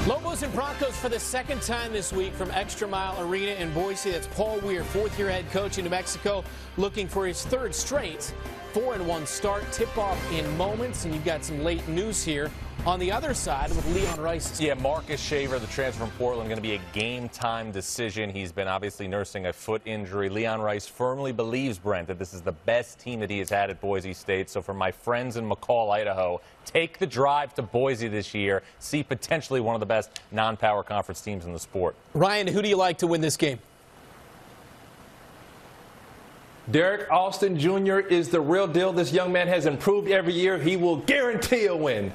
Lobos and Broncos for the second time this week from ExtraMile Arena in Boise. That's Paul Weir, fourth-year head coach in New Mexico, looking for his third straight 4-1 start. Tip-off in moments, and you've got some late news here on the other side with Leon Rice. Yeah, Marcus Shaver, the transfer from Portland, going to be a game-time decision. He's been obviously nursing a foot injury. Leon Rice firmly believes, Brent, that this is the best team that he has had at Boise State. So for my friends in McCall, Idaho, take the drive to Boise this year. See potentially one of the best non-power conference teams in the sport. Ryan, who do you like to win this game? Derrick Alston Jr. is the real deal. This young man has improved every year. He will guarantee a win.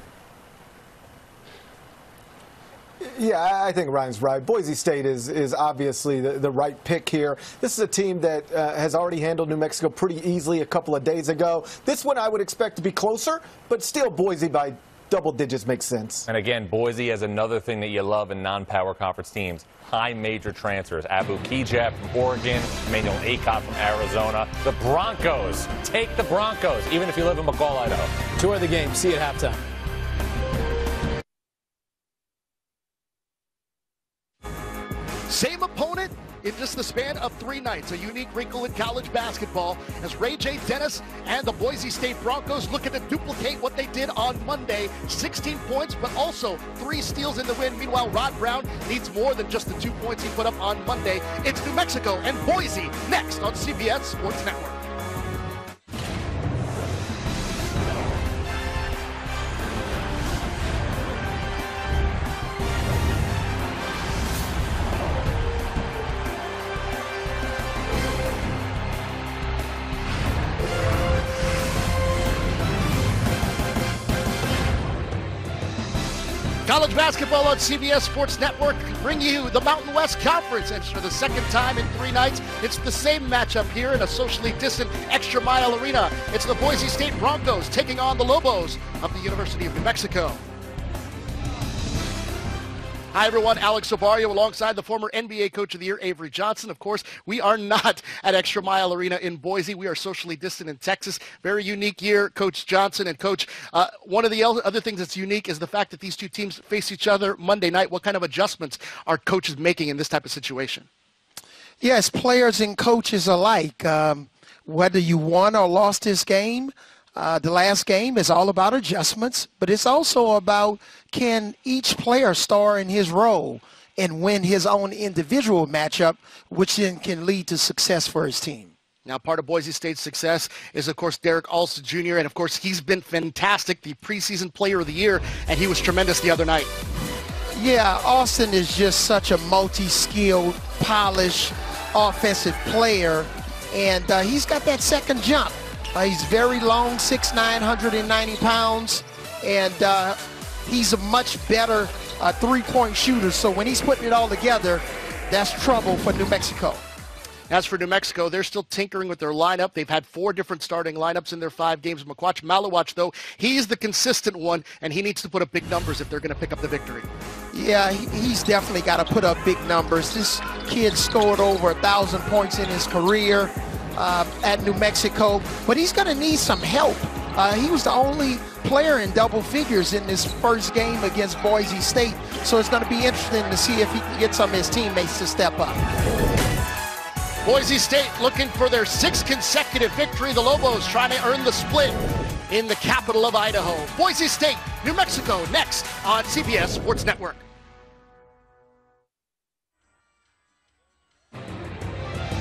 Yeah, I think Ryan's right. Boise State is obviously the right pick here. This is a team that has already handled New Mexico pretty easily a couple of days ago. This one I would expect to be closer, but still Boise by double digits makes sense. And again, Boise has another thing that you love in non-power conference teams. High major transfers. Abu Kijab from Oregon, Emmanuel Acott from Arizona. The Broncos. Take the Broncos, even if you live in McCall, Idaho. Tour of the game. See you at halftime. Same opponent in just the span of 3 nights. A unique wrinkle in college basketball as Ray J. Dennis and the Boise State Broncos looking to duplicate what they did on Monday. 16 points, but also 3 steals in the win. Meanwhile, Rod Brown needs more than just the 2 points he put up on Monday. It's New Mexico and Boise next on CBS Sports Network. College basketball on CBS Sports Network bring you the Mountain West Conference. And for the second time in 3 nights, it's the same matchup here in a socially distant ExtraMile Arena. It's the Boise State Broncos taking on the Lobos of the University of New Mexico. Hi, everyone. Alex Obarrio alongside the former NBA Coach of the Year, Avery Johnson. Of course, we are not at ExtraMile Arena in Boise. We are socially distant in Texas. Very unique year, Coach Johnson. And, Coach, one of the other things that's unique is the fact that these two teams face each other Monday night. What kind of adjustments are coaches making in this type of situation? Yes, players and coaches alike. Whether you won or lost this game, the last game is all about adjustments, but it's also about can each player star in his role and win his own individual matchup, which then can lead to success for his team. Now, part of Boise State's success is, of course, Derrick Alston Jr., and, of course, he's been fantastic, the preseason player of the year, and he was tremendous the other night. Yeah, Alston is just such a multi-skilled, polished, offensive player, and he's got that second jump. He's very long, 6'9", 190 pounds, and he's a much better three-point shooter. So when he's putting it all together, that's trouble for New Mexico. As for New Mexico, they're still tinkering with their lineup. They've had 4 different starting lineups in their 5 games. Makwach Malawach, though, he's the consistent one, and he needs to put up big numbers if they're going to pick up the victory. Yeah, he's definitely got to put up big numbers. This kid scored over 1,000 points in his career at New Mexico, but he's going to need some help. He was the only player in double figures in this first game against Boise State, so it's going to be interesting to see if he can get some of his teammates to step up. Boise State looking for their 6th consecutive victory. The Lobos trying to earn the split in the capital of Idaho. Boise State, New Mexico, next on CBS Sports Network.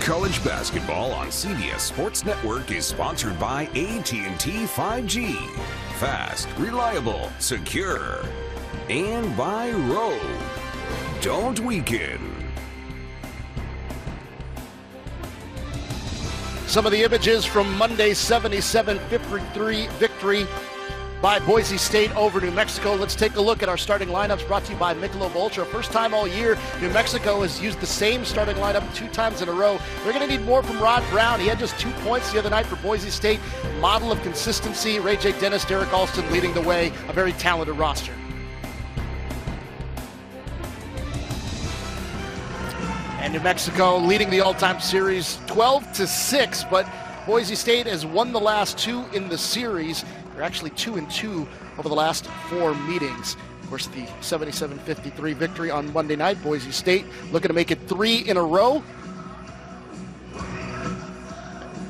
College basketball on CBS Sports Network is sponsored by AT&T 5G. Fast, reliable, secure. And by Rogue. Don't weaken. Some of the images from Monday's 77-53 victory by Boise State over New Mexico. Let's take a look at our starting lineups brought to you by Michelob Ultra. First time all year, New Mexico has used the same starting lineup 2 times in a row. They're going to need more from Rod Brown. He had just 2 points the other night for Boise State. Model of consistency. Ray J. Dennis, Derrick Alston leading the way. A very talented roster. And New Mexico leading the all-time series 12-6, but Boise State has won the last 2 in the series. They're actually 2-2 over the last 4 meetings. course, the 77-53 victory on Monday night. Boise State looking to make it 3 in a row.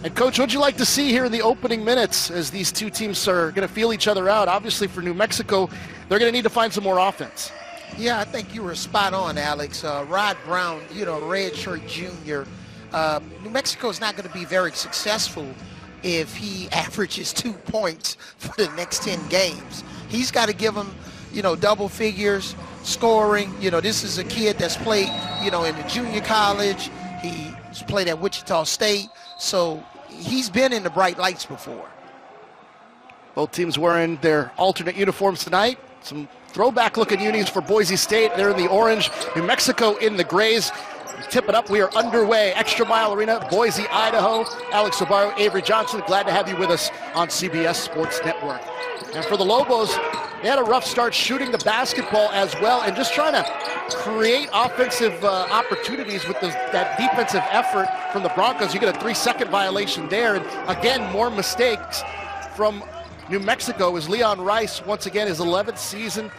And, Coach, what would you like to see here in the opening minutes as these two teams are going to feel each other out? Obviously, for New Mexico, they're going to need to find some more offense. Yeah, I think you were spot on, Alex. Rod Brown, redshirt junior. New Mexico is not going to be very successful if he averages 2 points for the next 10 games. He's got to give them, double figures, scoring. This is a kid that's played, in the junior college. He's played at Wichita State. So he's been in the bright lights before. Both teams wearing their alternate uniforms tonight. Some throwback-looking unis for Boise State. They're in the orange. New Mexico in the grays. Tip it up. We are underway. ExtraMile Arena, Boise, Idaho. Alex Sabaro, Avery Johnson. Glad to have you with us on CBS Sports Network. And for the Lobos, they had a rough start shooting the basketball as well and just trying to create offensive opportunities with that defensive effort from the Broncos. You get a 3-second violation there. And again, more mistakes from New Mexico as Leon Rice, once again, his 11th season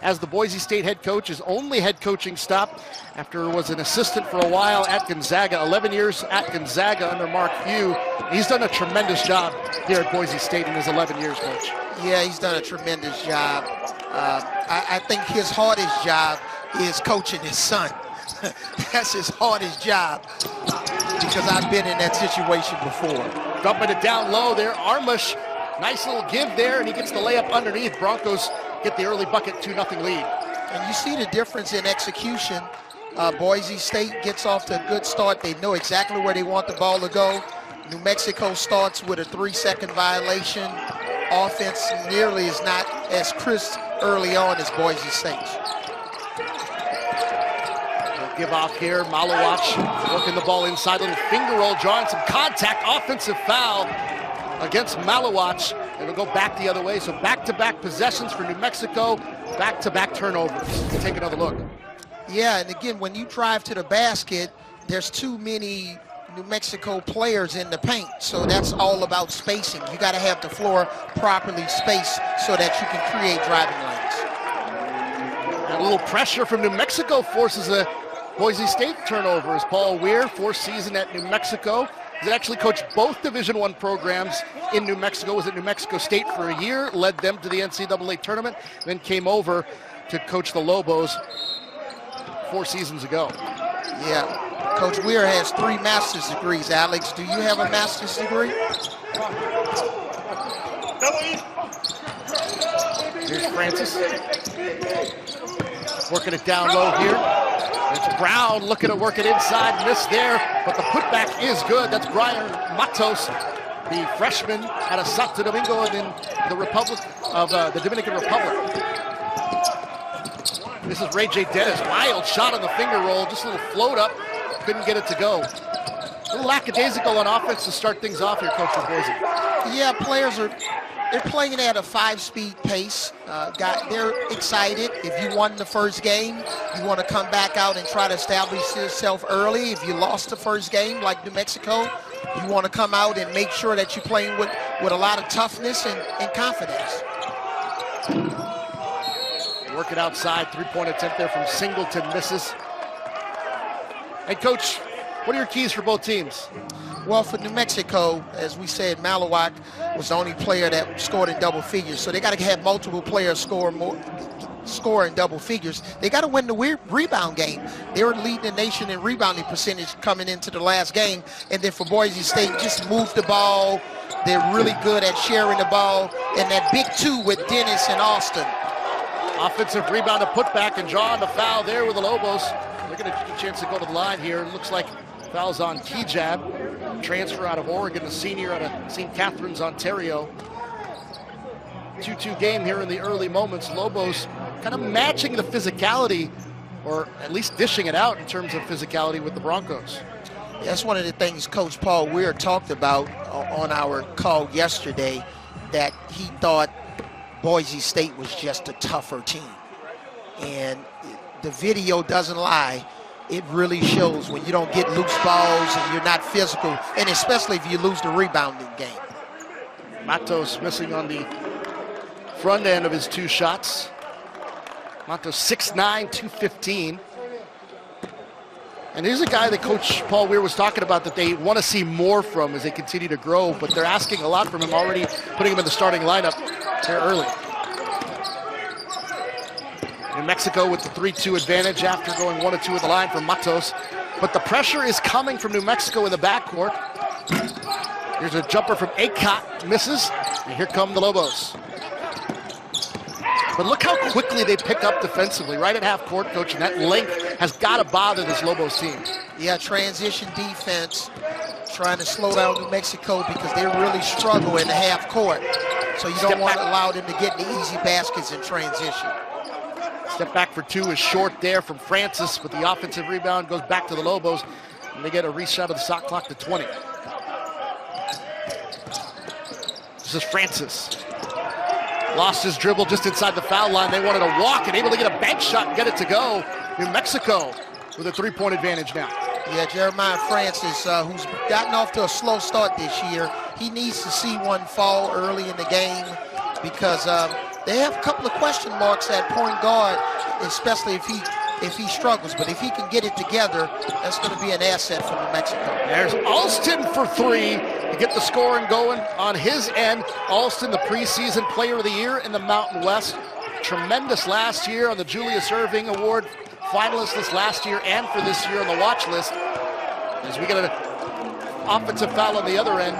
as the Boise State head coach, his only head coaching stop after was an assistant for a while at Gonzaga, 11 years at Gonzaga under Mark Few. He's done a tremendous job here at Boise State in his 11 years, Coach. Yeah, he's done a tremendous job. I think his hardest job is coaching his son. That's his hardest job because I've been in that situation before. Dumping it down low there, Armush, nice little give there, and he gets the layup underneath. Broncos get the early bucket, 2-0 lead. And you see the difference in execution. Boise State gets off to a good start. They know exactly where they want the ball to go. New Mexico starts with a 3-second violation. Offense nearly is not as crisp early on as Boise State. They'll give off here. Malawach working the ball inside. Little finger roll, drawing some contact. Offensive foul against Malawach. It'll go back the other way. So back-to-back possessions for New Mexico. Back-to-back turnovers. We'll take another look. Yeah, and again, when you drive to the basket, there's too many New Mexico players in the paint, so that's all about spacing. You got to have the floor properly spaced so that you can create driving lanes. And a little pressure from New Mexico forces a Boise State turnover as Paul Weir, 4th season at New Mexico. He's actually coached both Division I programs in New Mexico. Was at New Mexico State for a year, led them to the NCAA tournament, then came over to coach the Lobos 4 seasons ago. Yeah. Coach Weir has 3 master's degrees. Alex, do you have a master's degree? Here's Francis. Working it down low here. It's Brown looking to work it inside. Missed there, but the putback is good. That's Brian Matos, the freshman out of Santo Domingo in the Republic of the Dominican Republic. This is Ray J. Dennis. Wild shot on the finger roll. Just a little float up. Couldn't get it to go. A little lackadaisical on offense to start things off here, Coach, for Boise. Yeah, players they're playing at a 5-speed pace. They're excited. If you won the first game, you want to come back out and try to establish yourself early. If you lost the first game, like New Mexico, you want to come out and make sure that you're playing with a lot of toughness and confidence. Work it outside. 3-point attempt there from Singleton, misses. And Coach, what are your keys for both teams? Well, for New Mexico, as we said, Malawach was the only player that scored in double figures. So they got to have multiple players score in double figures. They got to win the rebound game. They were leading the nation in rebounding percentage coming into the last game. And then for Boise State, just move the ball. They're really good at sharing the ball. And that big 2 with Dennis and Alston. Offensive rebound, a putback, and drawing the foul there with the Lobos. They're going to get a chance to go to the line here. It looks like foul's on Kijab, transfer out of Oregon, the senior out of St. Catharines, Ontario. 2-2 game here in the early moments. Lobos kind of matching the physicality, or at least dishing it out in terms of physicality with the Broncos. That's one of the things Coach Paul Weir talked about on our call yesterday, that he thought Boise State was just a tougher team. And the video doesn't lie. It really shows when you don't get loose balls and you're not physical, and especially if you lose the rebounding game. Matos missing on the front end of his 2 shots. Matos 6'9", 215. And here's a guy that Coach Paul Weir was talking about that they want to see more from as they continue to grow, but they're asking a lot from him already, putting him in the starting lineup there early. New Mexico with the 3-2 advantage after going 1-2 at the line from Matos. But the pressure is coming from New Mexico in the backcourt. Here's a jumper from Acott, misses, and here come the Lobos. But look how quickly they pick up defensively, right at half court, Coach, and that length has got to bother this Lobos team. Yeah, transition defense, trying to slow down New Mexico because they really struggle in the half court. So you don't want to allow them to get the easy baskets in transition. Step back for two is short there from Francis, but the offensive rebound goes back to the Lobos, and they get a reset of the shot clock to 20. This is Francis. Lost his dribble just inside the foul line. They wanted to walk and able to get a bank shot and get it to go. New Mexico with a three-point advantage now. Yeah, Jeremiah Francis, who's gotten off to a slow start this year, he needs to see one fall early in the game because they have a couple of question marks at point guard, especially if he struggles. But if he can get it together, that's going to be an asset for New Mexico. There's Alston for three to get the scoring going on his end. Alston, the preseason player of the year in the Mountain West. Tremendous last year on the Julius Erving Award. Finalist this last year and for this year on the watch list. As we get an offensive foul on the other end.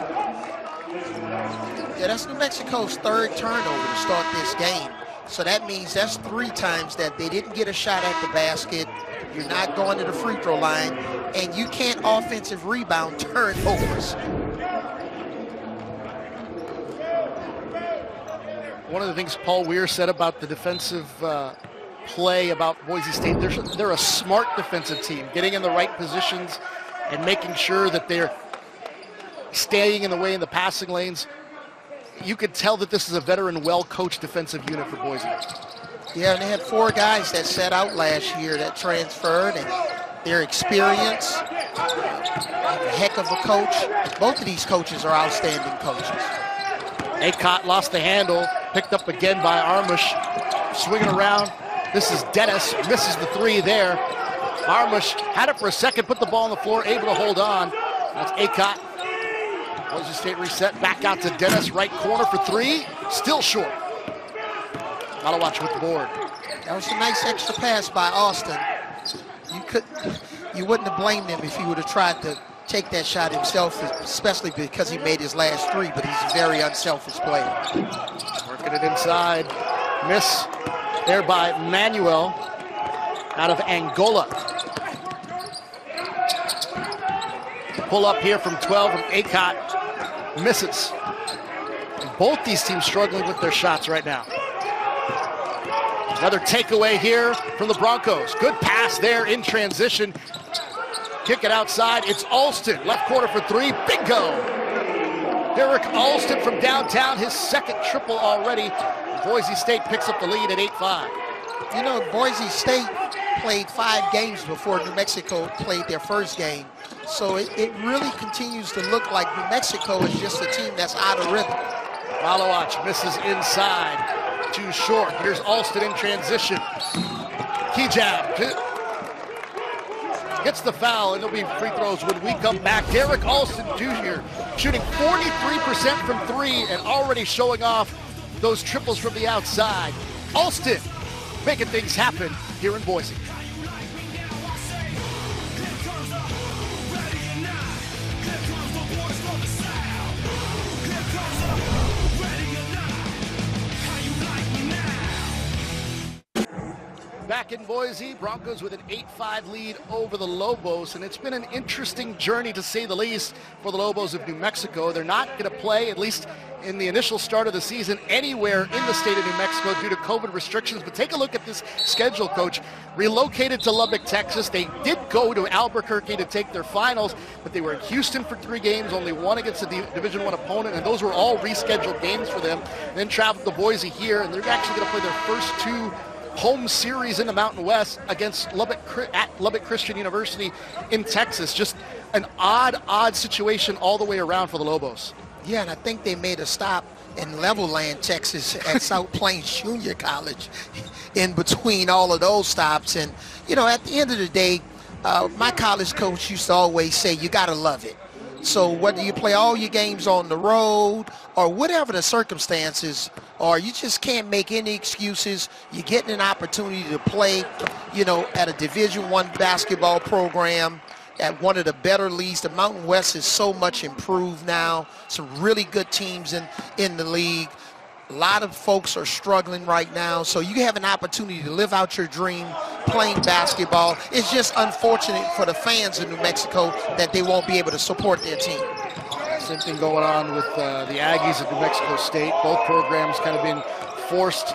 Yeah, that's New Mexico's third turnover to start this game. So that means that's 3 times that they didn't get a shot at the basket. You're not going to the free throw line, and you can't offensive rebound turnovers. One of the things Paul Weir said about the defensive play about Boise State, they're a smart defensive team, getting in the right positions and making sure that they're staying in the way in the passing lanes. You could tell that this is a veteran, well-coached defensive unit for Boise. Yeah, and they had 4 guys that sat out last year that transferred, and their experience, a heck of a coach. Both of these coaches are outstanding coaches. Acott lost the handle, picked up again by Armush, swinging around. This is Dennis, misses the 3 there. Armush had it for a second, put the ball on the floor, able to hold on. That's Acott. Boise State reset, back out to Dennis, right corner for 3, still short. Malawatch with the board. That was a nice extra pass by Alston. You wouldn't have blamed him if he would have tried to take that shot himself, especially because he made his last 3, but he's a very unselfish player. Working it inside, miss there by Manuel out of Angola. Pull up here from 12 from Acott, misses. And both these teams struggling with their shots right now. Another takeaway here from the Broncos. Good pass there in transition. Kick it outside. It's Alston, left corner for 3. Bingo! Derrick Alston from downtown, his second triple already. Boise State picks up the lead at 8-5. You know, Boise State played 5 games before New Mexico played their first game. So it really continues to look like New Mexico is just a team that's out of rhythm. Malawatch misses inside. Too short. Here's Alston in transition. Key jab. Gets the foul, and there'll be free throws when we come back. Derrick Alston Jr. shooting 43% from 3 and already showing off those triples from the outside. Alston making things happen here in Boise. Back in Boise, Broncos with an 8-5 lead over the Lobos, and it's been an interesting journey to say the least for the Lobos of New Mexico. They're not going to play, at least in the initial start of the season, anywhere in the state of New Mexico due to COVID restrictions. But take a look at this schedule, Coach. Relocated to Lubbock, Texas. They did go to Albuquerque to take their finals, but they were in Houston for 3 games, only one against a Division I opponent, and those were all rescheduled games for them. Then traveled to Boise here, and they're actually going to play their first 2 home series in the Mountain West against Lubbock Christian University in Texas. Just an odd situation all the way around for the Lobos. Yeah, and I think they made a stop in Levelland, Texas, at South Plains Junior College, in between all of those stops. And, you know, at the end of the day, my college coach used to always say, you got to love it. So whether you play all your games on the road or whatever the circumstances, or you just can't make any excuses, you're getting an opportunity to play, you know, at a Division I basketball program at one of the better leagues. The Mountain West is so much improved now. Some really good teams in the league. A lot of folks are struggling right now, so you have an opportunity to live out your dream playing basketball. It's just unfortunate for the fans in New Mexico that they won't be able to support their team. Same thing going on with the Aggies at New Mexico State. Both programs kind of being forced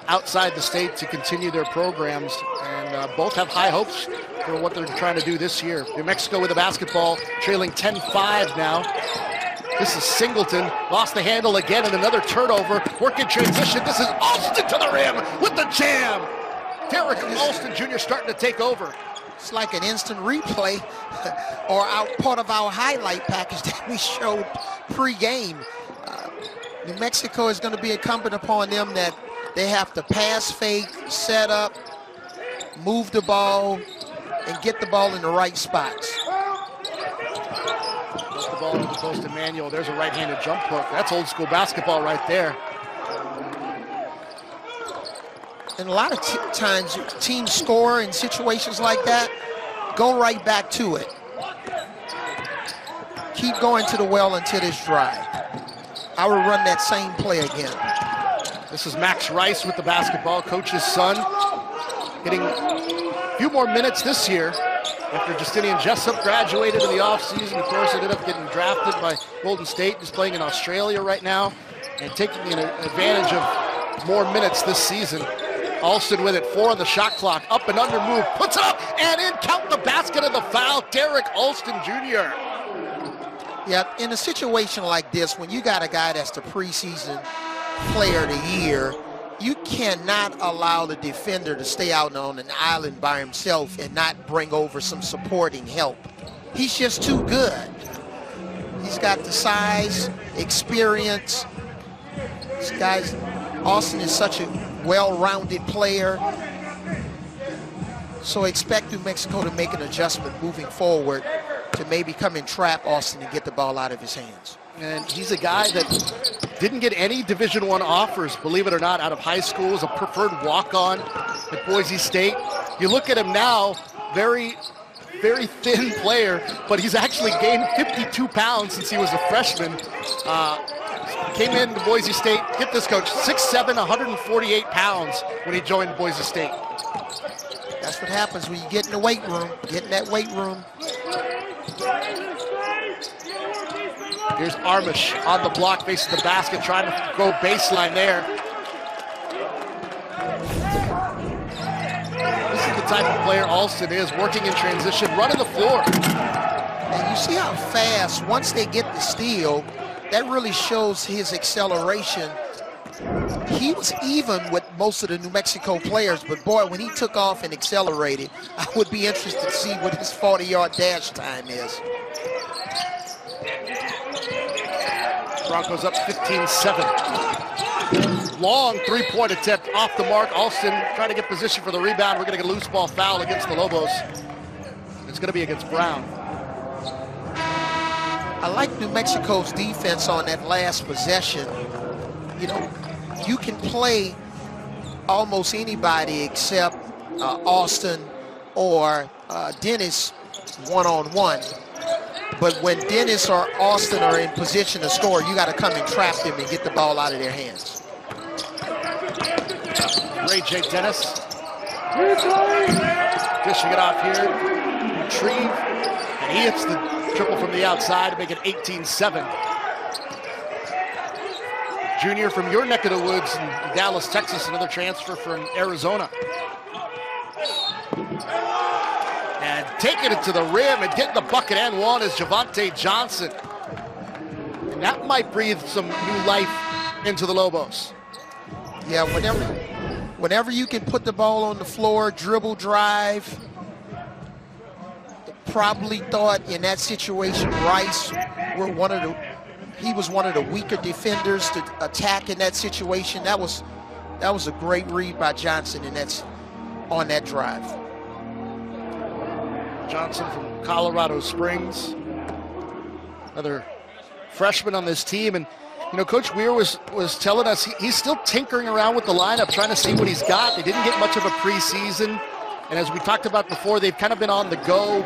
outside the state to continue their programs, and both have high hopes for what they're trying to do this year. New Mexico with the basketball, trailing 10-5 now. This is Singleton, lost the handle again, and another turnover. Work in transition. This is Alston to the rim with the jam. Derrick Alston Jr. starting to take over. It's like an instant replay or part of our highlight package that we showed pre-game. New Mexico is going to be incumbent upon them that they have to pass fake, set up, move the ball, and get the ball in the right spots. Put the ball into the post to Manuel. There's a right-handed jump hook. That's old school basketball right there. And a lot of times teams score in situations like that, go right back to it. Keep going to the well until it's dry. I will run that same play again. This is Max Rice with the basketball, coach's son. Getting a few more minutes this year after Justinian Jessup graduated in the offseason. Of course, ended up getting drafted by Golden State. He's playing in Australia right now and taking advantage of more minutes this season. Alston with it, 4 on the shot clock, up and under move, puts it up and in, count the basket and the foul, Derrick Alston Jr. Yeah, in a situation like this, when you got a guy that's the preseason player of the year, you cannot allow the defender to stay out on an island by himself and not bring over some supporting help. He's just too good. He's got the size, experience. This guy's, Alston is such a well-rounded player. So expect New Mexico to make an adjustment moving forward to maybe come and trap Alston and get the ball out of his hands. And he's a guy that didn't get any Division I offers, believe it or not, out of high school. As a preferred walk-on at Boise State. You look at him now, very, very thin player, but he's actually gained 52 pounds since he was a freshman. Came into Boise State, get this coach, 6'7", 148 pounds when he joined Boise State. That's what happens when you get in the weight room, get in that weight room. Here's Armish on the block, facing the basket, trying to go baseline there. This is the type of player Alston is, working in transition, running the floor. And you see how fast, once they get the steal, that really shows his acceleration. He was even with most of the New Mexico players, but boy, when he took off and accelerated, I would be interested to see what his 40-yard dash time is. Broncos up 15-7. Long three-point attempt off the mark. Alston trying to get position for the rebound. We're going to get a loose ball foul against the Lobos. It's going to be against Brown. I like New Mexico's defense on that last possession. You know, you can play almost anybody except Alston or Dennis one-on-one. But when Dennis or Alston are in position to score, you got to come and trap them and get the ball out of their hands. Ray J. Dennis. Dishing it off here. Retrieve. And he hits the triple from the outside to make it 18-7. Junior from your neck of the woods in Dallas, Texas, another transfer from Arizona. And taking it to the rim and getting the bucket and one is Javonte Johnson. And that might breathe some new life into the Lobos. Yeah, whenever you can put the ball on the floor, dribble, drive, probably thought in that situation Rice were one of the he was one of the weaker defenders to attack in that situation. That was a great read by Johnson, and that's on that drive. Johnson from Colorado Springs, another freshman on this team. And you know, Coach Weir was telling us he's still tinkering around with the lineup, trying to see what he's got. They didn't get much of a preseason, and as we talked about before, they've kind of been on the go,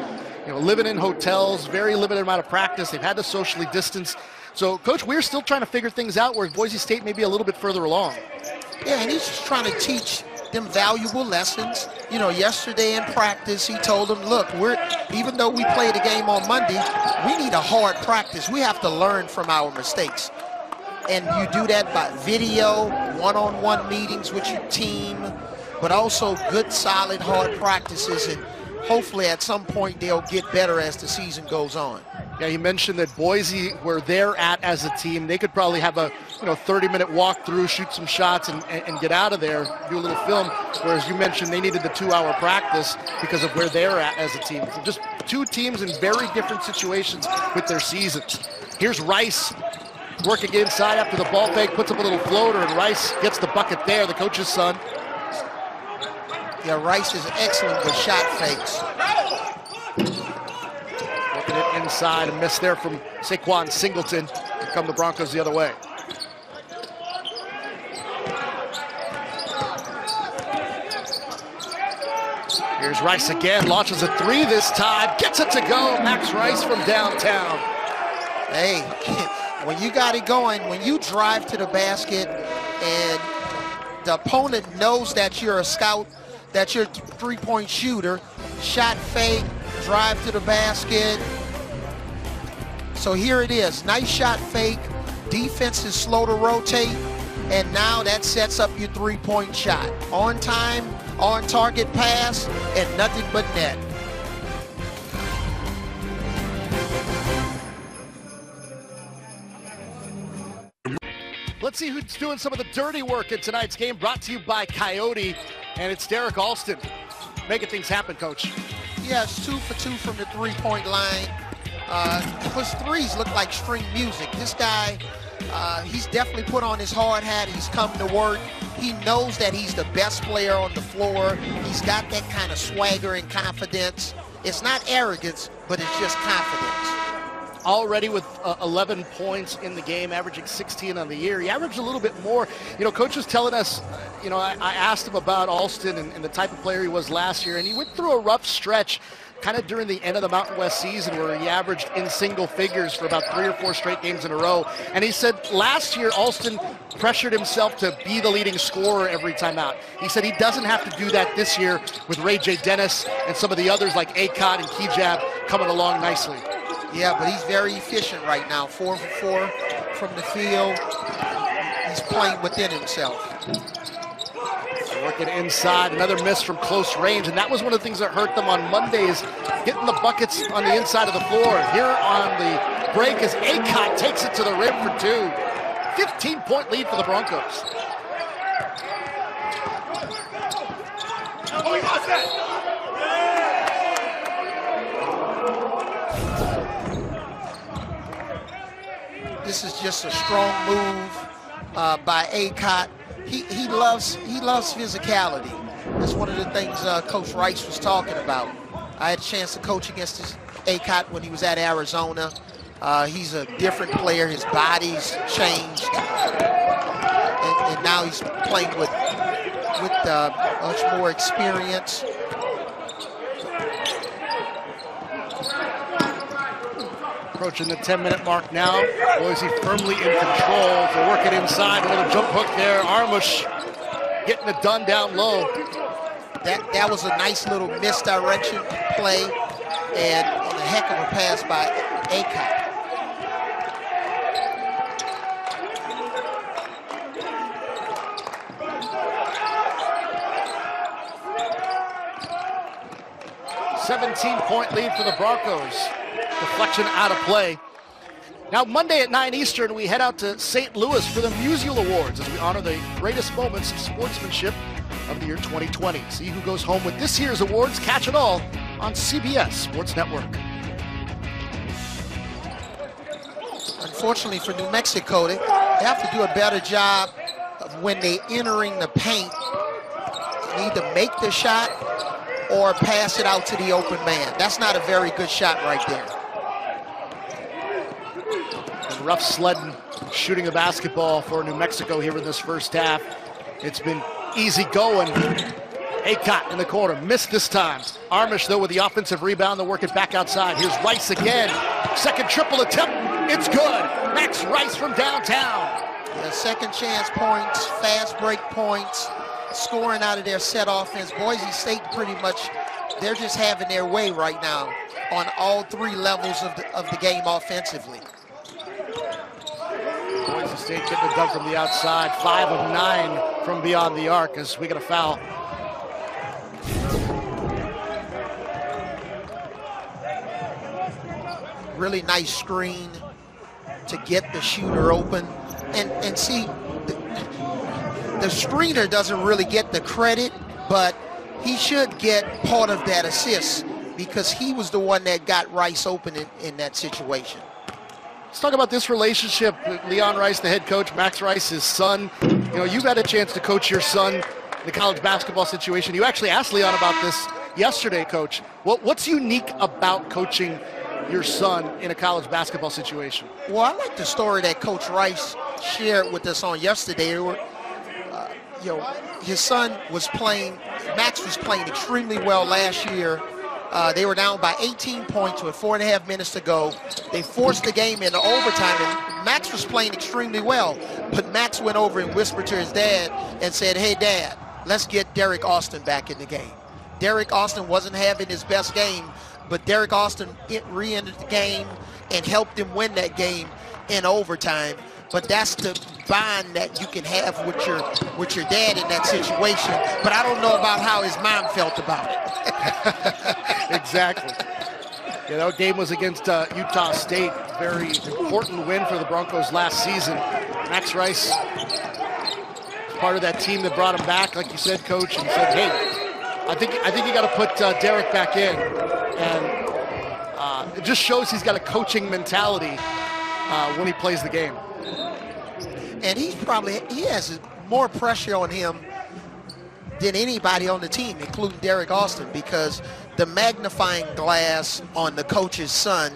you know, living in hotels, very limited amount of practice. They've had to socially distance. So Coach Weir's still trying to figure things out, where Boise State may be a little bit further along. Yeah, and he's just trying to teach them valuable lessons. You know, yesterday in practice, he told them, look, even though we play the game on Monday, we need a hard practice. We have to learn from our mistakes. And you do that by video, one-on-one meetings with your team, but also good, solid, hard practices. And hopefully at some point they'll get better as the season goes on. Yeah, he mentioned that Boise, where they're at as a team, they could probably have a 30-minute walk through, shoot some shots, and get out of there, do a little film. Whereas you mentioned they needed the 2-hour practice because of where they're at as a team. So just two teams in very different situations with their seasons. Here's Rice working inside after the ball fake, puts up a little floater, and Rice gets the bucket there, the coach's son. Yeah, Rice is excellent with shot fakes. Looking it inside, a miss there from Saquon Singleton. Here come the Broncos the other way. Here's Rice again, launches a three this time, gets it to go. Max Rice from downtown. Hey, when you got it going, when you drive to the basket and the opponent knows that you're a scout, that you're a three-point shooter, shot fake, drive to the basket. So here it is, nice shot fake, defense is slow to rotate, and now that sets up your three-point shot. On time, on target pass, and nothing but net. Let's see who's doing some of the dirty work in tonight's game, brought to you by Coyote, and it's Derrick Alston. Making things happen, Coach. Yeah, it's 2 for 2 from the three-point line. His threes look like string music. This guy, he's definitely put on his hard hat. He's come to work. He knows that he's the best player on the floor. He's got that kind of swagger and confidence. It's not arrogance, but it's just confidence. Already with 11 points in the game, averaging 16 on the year. He averaged a little bit more. You know, Coach was telling us, you know, I asked him about Alston and the type of player he was last year, and he went through a rough stretch kind of during the end of the Mountain West season where he averaged in single figures for about 3 or 4 straight games in a row. And he said last year Alston pressured himself to be the leading scorer every time out. He said he doesn't have to do that this year with Ray J. Dennis and some of the others like Acott and Kejab coming along nicely. Yeah, but he's very efficient right now. 4 for 4 from the field. He's playing within himself. Working inside, another miss from close range, and that was one of the things that hurt them on Mondays, getting the buckets on the inside of the floor. Here on the break as Acott takes it to the rim for 2. 15-point lead for the Broncos. Oh, he lost that! This is just a strong move by Acott. He loves physicality. That's one of the things Coach Rice was talking about. I had a chance to coach against Acott when he was at Arizona. He's a different player. His body's changed, and now he's playing with much more experience. Approaching the 10-minute mark now. Boise firmly in control. They're working inside. A little jump hook there. Armush getting it done down low. That was a nice little misdirection play and a heck of a pass by Acott. $17-point lead for the Broncos. Deflection out of play. Now Monday at 9 Eastern, we head out to St. Louis for the Musial Awards as we honor the greatest moments of sportsmanship of the year 2020. See who goes home with this year's awards. Catch it all on CBS Sports Network. unfortunately for New Mexico, they have to do a better job of when they're entering the paint. They need to make the shot or pass it out to the open man. That's not a very good shot right there. And rough sledding, shooting the basketball for New Mexico here in this first half. It's been easy going. Acott in the corner, missed this time. Armish, though, with the offensive rebound to work it back outside. Here's Rice again. Second triple attempt. It's good. Max Rice from downtown. Yeah, second chance points, fast break points, scoring out of their set offense. Boise State pretty much, they're just having their way right now on all three levels of the game offensively. Boise State getting it done from the outside. 5 of 9 from beyond the arc as we get a foul. Really nice screen to get the shooter open. And see, the screener doesn't really get the credit, but he should get part of that assist because he was the one that got Rice open in that situation. Let's talk about this relationship. Leon Rice, the head coach, Max Rice, his son. You know, you've had a chance to coach your son in the college basketball situation. You actually asked Leon about this yesterday, Coach. What's unique about coaching your son in a college basketball situation? Well, I like the story that Coach Rice shared with us on yesterday. His son was playing, Max was playing extremely well last year. They were down by 18 points with 4.5 minutes to go. They forced the game into overtime, and Max was playing extremely well. But Max went over and whispered to his dad and said, "Hey, Dad, let's get Derrick Alston back in the game." Derrick Alston wasn't having his best game, but Derrick Alston re-entered the game and helped him win that game in overtime. But that's the bond that you can have with your dad in that situation. But I don't know about how his mom felt about it. Exactly. You know, game was against Utah State. Very important win for the Broncos last season. Max Rice, part of that team that brought him back, like you said, Coach, and said, "Hey, I think you got to put Derrick back in." And it just shows he's got a coaching mentality when he plays the game. And he has more pressure on him than anybody on the team, including Derrick Alston, because the magnifying glass on the coach's son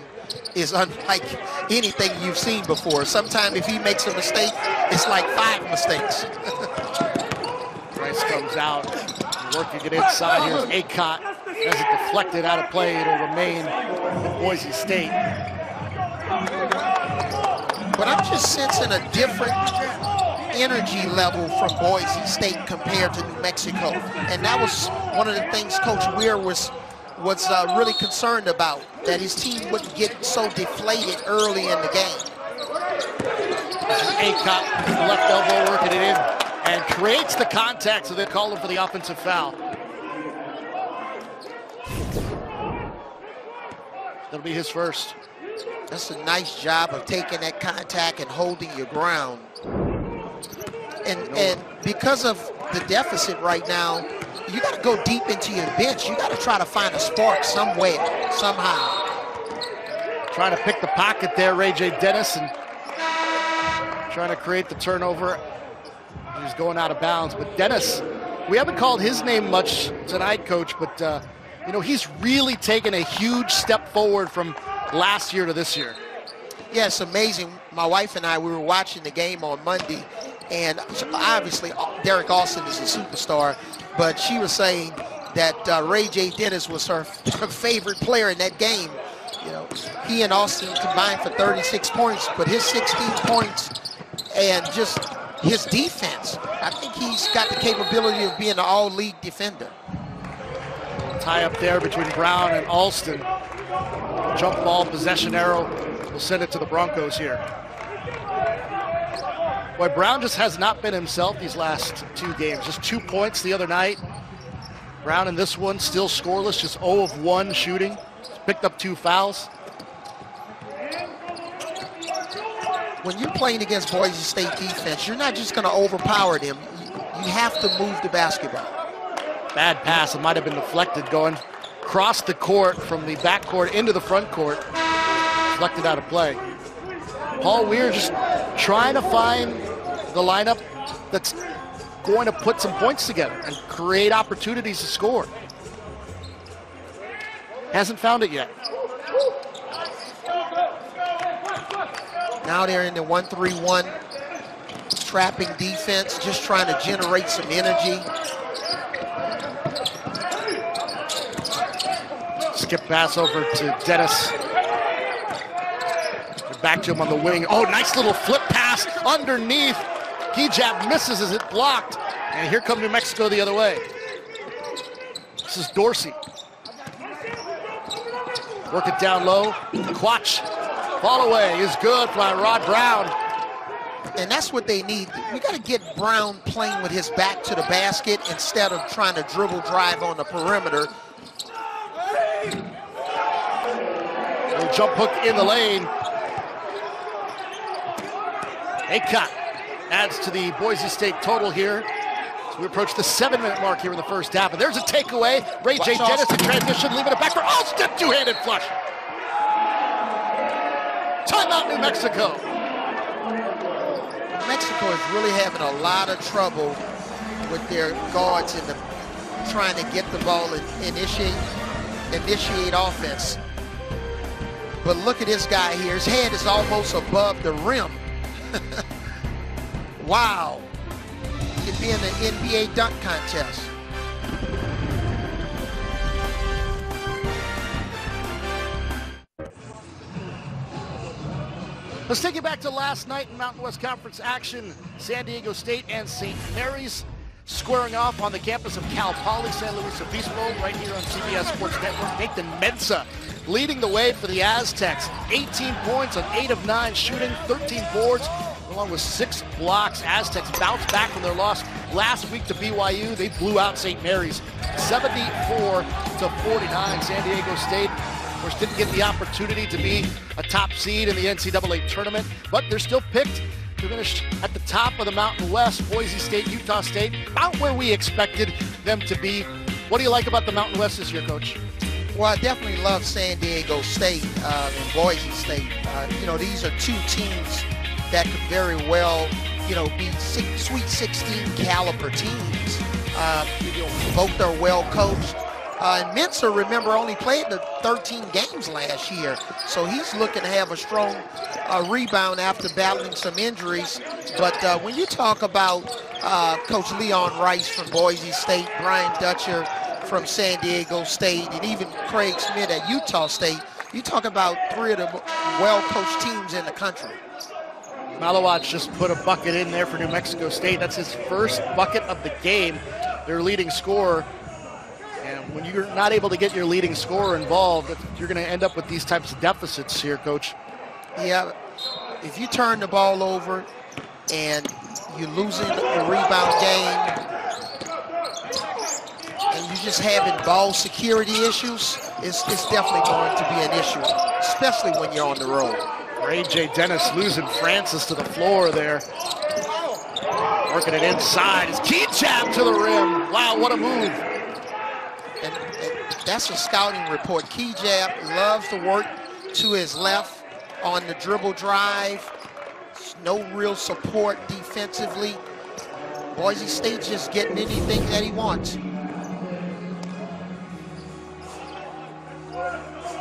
is unlike anything you've seen before. Sometimes if he makes a mistake, it's like 5 mistakes. Rice comes out, working it inside. Here's Acott. Has it deflected out of play. It'll remain with Boise State. But I'm just sensing a different energy level from Boise State compared to New Mexico. And that was one of the things Coach Weir was really concerned about, that his team wouldn't get so deflated early in the game. Acott, left elbow working it in, and creates the contact, so they call him for the offensive foul. That'll be his first. That's a nice job of taking that contact and holding your ground. And because of the deficit right now, you got to go deep into your bench. You got to try to find a spark somewhere, somehow. Trying to pick the pocket there, Ray J. Dennis, and trying to create the turnover. He's going out of bounds. But Dennis, we haven't called his name much tonight, Coach, but you know, he's really taken a huge step forward from last year to this year. Yeah, it's amazing. My wife and I, we were watching the game on Monday, and obviously Derrick Alston is a superstar, but she was saying that Ray J. Dennis was her favorite player in that game. You know, he and Alston combined for 36 points, but his 16 points and just his defense, I think he's got the capability of being an all-league defender. Tie up there between Brown and Alston. Jump ball, possession arrow. We'll send it to the Broncos here. Boy, Brown just has not been himself these last 2 games. Just 2 points the other night. Brown in this one still scoreless, just 0 of 1 shooting. He's picked up 2 fouls. When you're playing against Boise State defense, you're not just going to overpower them. You have to move the basketball. Bad pass. It might have been deflected going across the court from the back court into the front court. Deflected out of play. Paul Weir just trying to find the lineup that's going to put some points together and create opportunities to score. Hasn't found it yet. Now they're in the 1-3-1 trapping defense, just trying to generate some energy. Skip pass over to Dennis. Back to him on the wing. Oh, nice little flip pass underneath. Key-jab misses as it blocked. And here come New Mexico the other way. This is Dorsey. Work it down low. Quatch. Fall away is good by Rod Brown. And that's what they need. We got to get Brown playing with his back to the basket instead of trying to dribble drive on the perimeter. Little jump hook in the lane. A cut adds to the Boise State total here. So we approach the 7-minute mark here in the first half. And there's a takeaway. Ray J. Dennis in transition, leaving it back for Alston. Two-handed flush. Timeout, New Mexico. Mexico is really having a lot of trouble with their guards in the trying to get the ball and initiate offense. But look at this guy here. His head is almost above the rim. Wow. He could be in the NBA dunk contest. Let's take you back to last night in Mountain West Conference action. San Diego State and St. Mary's squaring off on the campus of Cal Poly San Luis Obispo right here on CBS Sports Network. Nathan Mensah leading the way for the Aztecs. 18 points on 8 of 9 shooting, 13 boards, along with 6 blocks. Aztecs bounced back from their loss last week to BYU. They blew out St. Mary's 74-49. San Diego State, of course, didn't get the opportunity to be a top seed in the NCAA tournament, but they're still picked to finish at the top of the Mountain West. Boise State, Utah State, about where we expected them to be. What do you like about the Mountain West this year, Coach? Well, I definitely love San Diego State and Boise State. These are two teams that could very well, be Sweet 16 caliber teams. Both are well coached. And Mensah, remember, only played the 13 games last year. So he's looking to have a strong rebound after battling some injuries. But when you talk about Coach Leon Rice from Boise State, Brian Dutcher from San Diego State, and even Craig Smith at Utah State, you talk about 3 of the well-coached teams in the country. Malawat just put a bucket in there for New Mexico State. That's his first bucket of the game, their leading scorer. And when you're not able to get your leading scorer involved, you're going to end up with these types of deficits here, Coach. Yeah, if you turn the ball over and you're losing a rebound game and you're just having ball security issues, it's definitely going to be an issue, especially when you're on the road. Ray J. Dennis losing Francis to the floor there. Working it inside. His key jab to the rim. Wow, what a move. And that's a scouting report. Key jab loves to work to his left on the dribble drive. No real support defensively. Boise State just getting anything that he wants.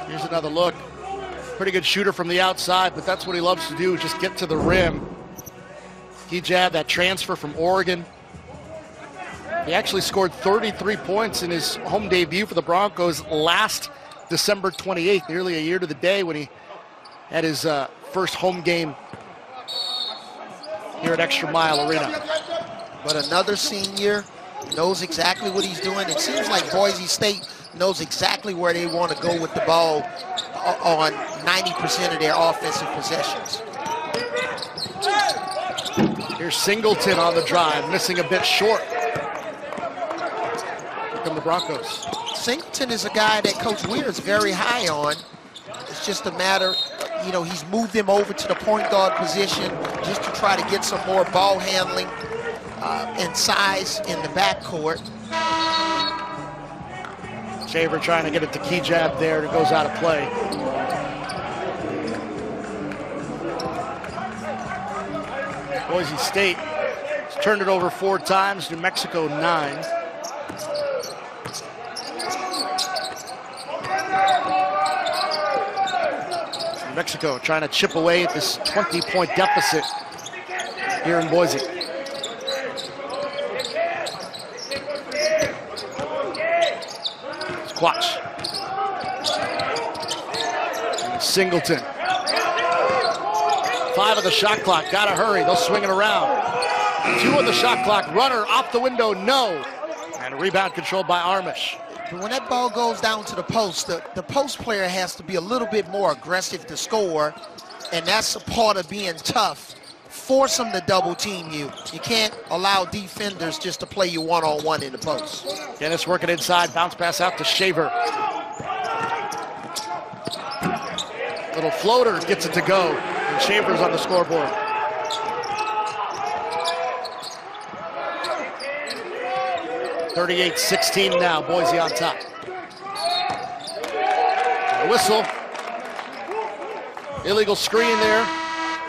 Here's another look. Pretty good shooter from the outside, but that's what he loves to do, just get to the rim. Key jab, that transfer from Oregon. He actually scored 33 points in his home debut for the Broncos last December 28th, nearly a year to the day when he had his first home game here at ExtraMile Arena. But another senior, knows exactly what he's doing. It seems like Boise State knows exactly where they want to go with the ball on 90% of their offensive possessions. Here's Singleton on the drive, missing a bit short. Here come the Broncos. Singleton is a guy that Coach Weir is very high on. It's just a matter, he's moved him over to the point guard position just to try to get some more ball handling and size in the backcourt. Shaver trying to get it to key jab there. It goes out of play. Boise State has turned it over 4 times, New Mexico 9. New Mexico trying to chip away at this 20-point deficit here in Boise. Squatch. Singleton. 5 of the shot clock. Gotta hurry. They'll swing it around. 2 on the shot clock. Runner off the window. No. And a rebound controlled by Armish. When that ball goes down to the post, the post player has to be a little bit more aggressive to score, and that's a part of being tough. Force them to double team you. You can't allow defenders just to play you one-on-one in the post. Dennis working inside. Bounce pass out to Shaver. Little floater gets it to go, and Shaver's on the scoreboard. (38-16) now, Boise on top. A whistle. Illegal screen there,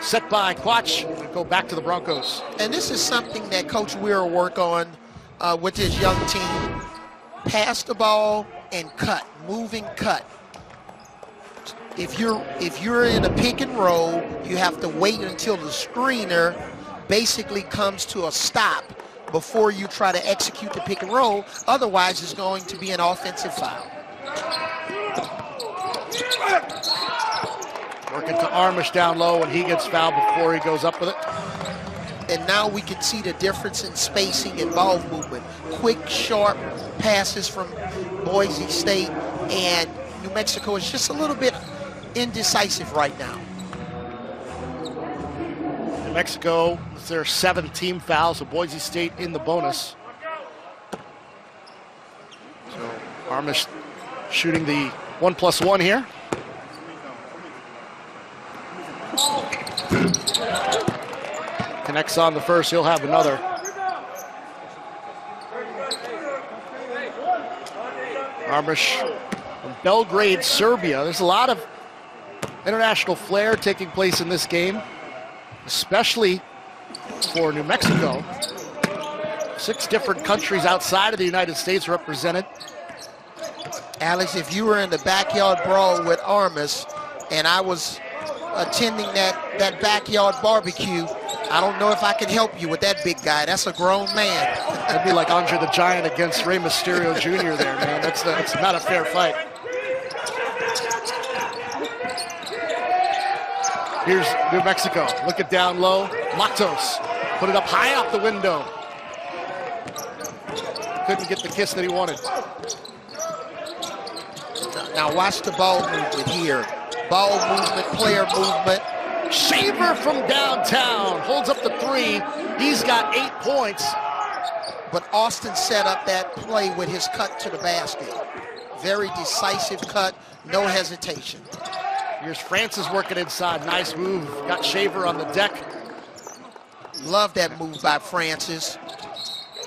set by Quach, and go back to the Broncos. And this is something that Coach Weir will work on with his young team. Pass the ball and cut, moving cut. If you're in a pick and roll, you have to wait until the screener basically comes to a stop before you try to execute the pick and roll. Otherwise, it's going to be an offensive foul. Working to Armish down low, and he gets fouled before he goes up with it. And now we can see the difference in spacing and ball movement. Quick, sharp passes from Boise State, and New Mexico is just a little bit indecisive right now. New Mexico, it's their 7th team foul, so Boise State in the bonus. So Armish shooting the 1+1 here. Connects on the first, he'll have another. Armish from Belgrade, Serbia. There's a lot of international flair taking place in this game, especially for New Mexico. 6 different countries outside of the United States represented. Alex, if you were in the backyard brawl with Armish and I was attending that backyard barbecue, I don't know if I can help you with that big guy. That's a grown man. That'd be like Andre the Giant against Rey Mysterio Jr. there, man. That's not a fair fight. Here's New Mexico. Look it down low. Matos put it up high off the window. Couldn't get the kiss that he wanted. Now watch the ball movement here. Ball movement, player movement. Shaver from downtown holds up the 3. He's got 8 points. But Austin set up that play with his cut to the basket. Very decisive cut, no hesitation. Here's Francis working inside. Nice move. Got Shaver on the deck. Love that move by Francis.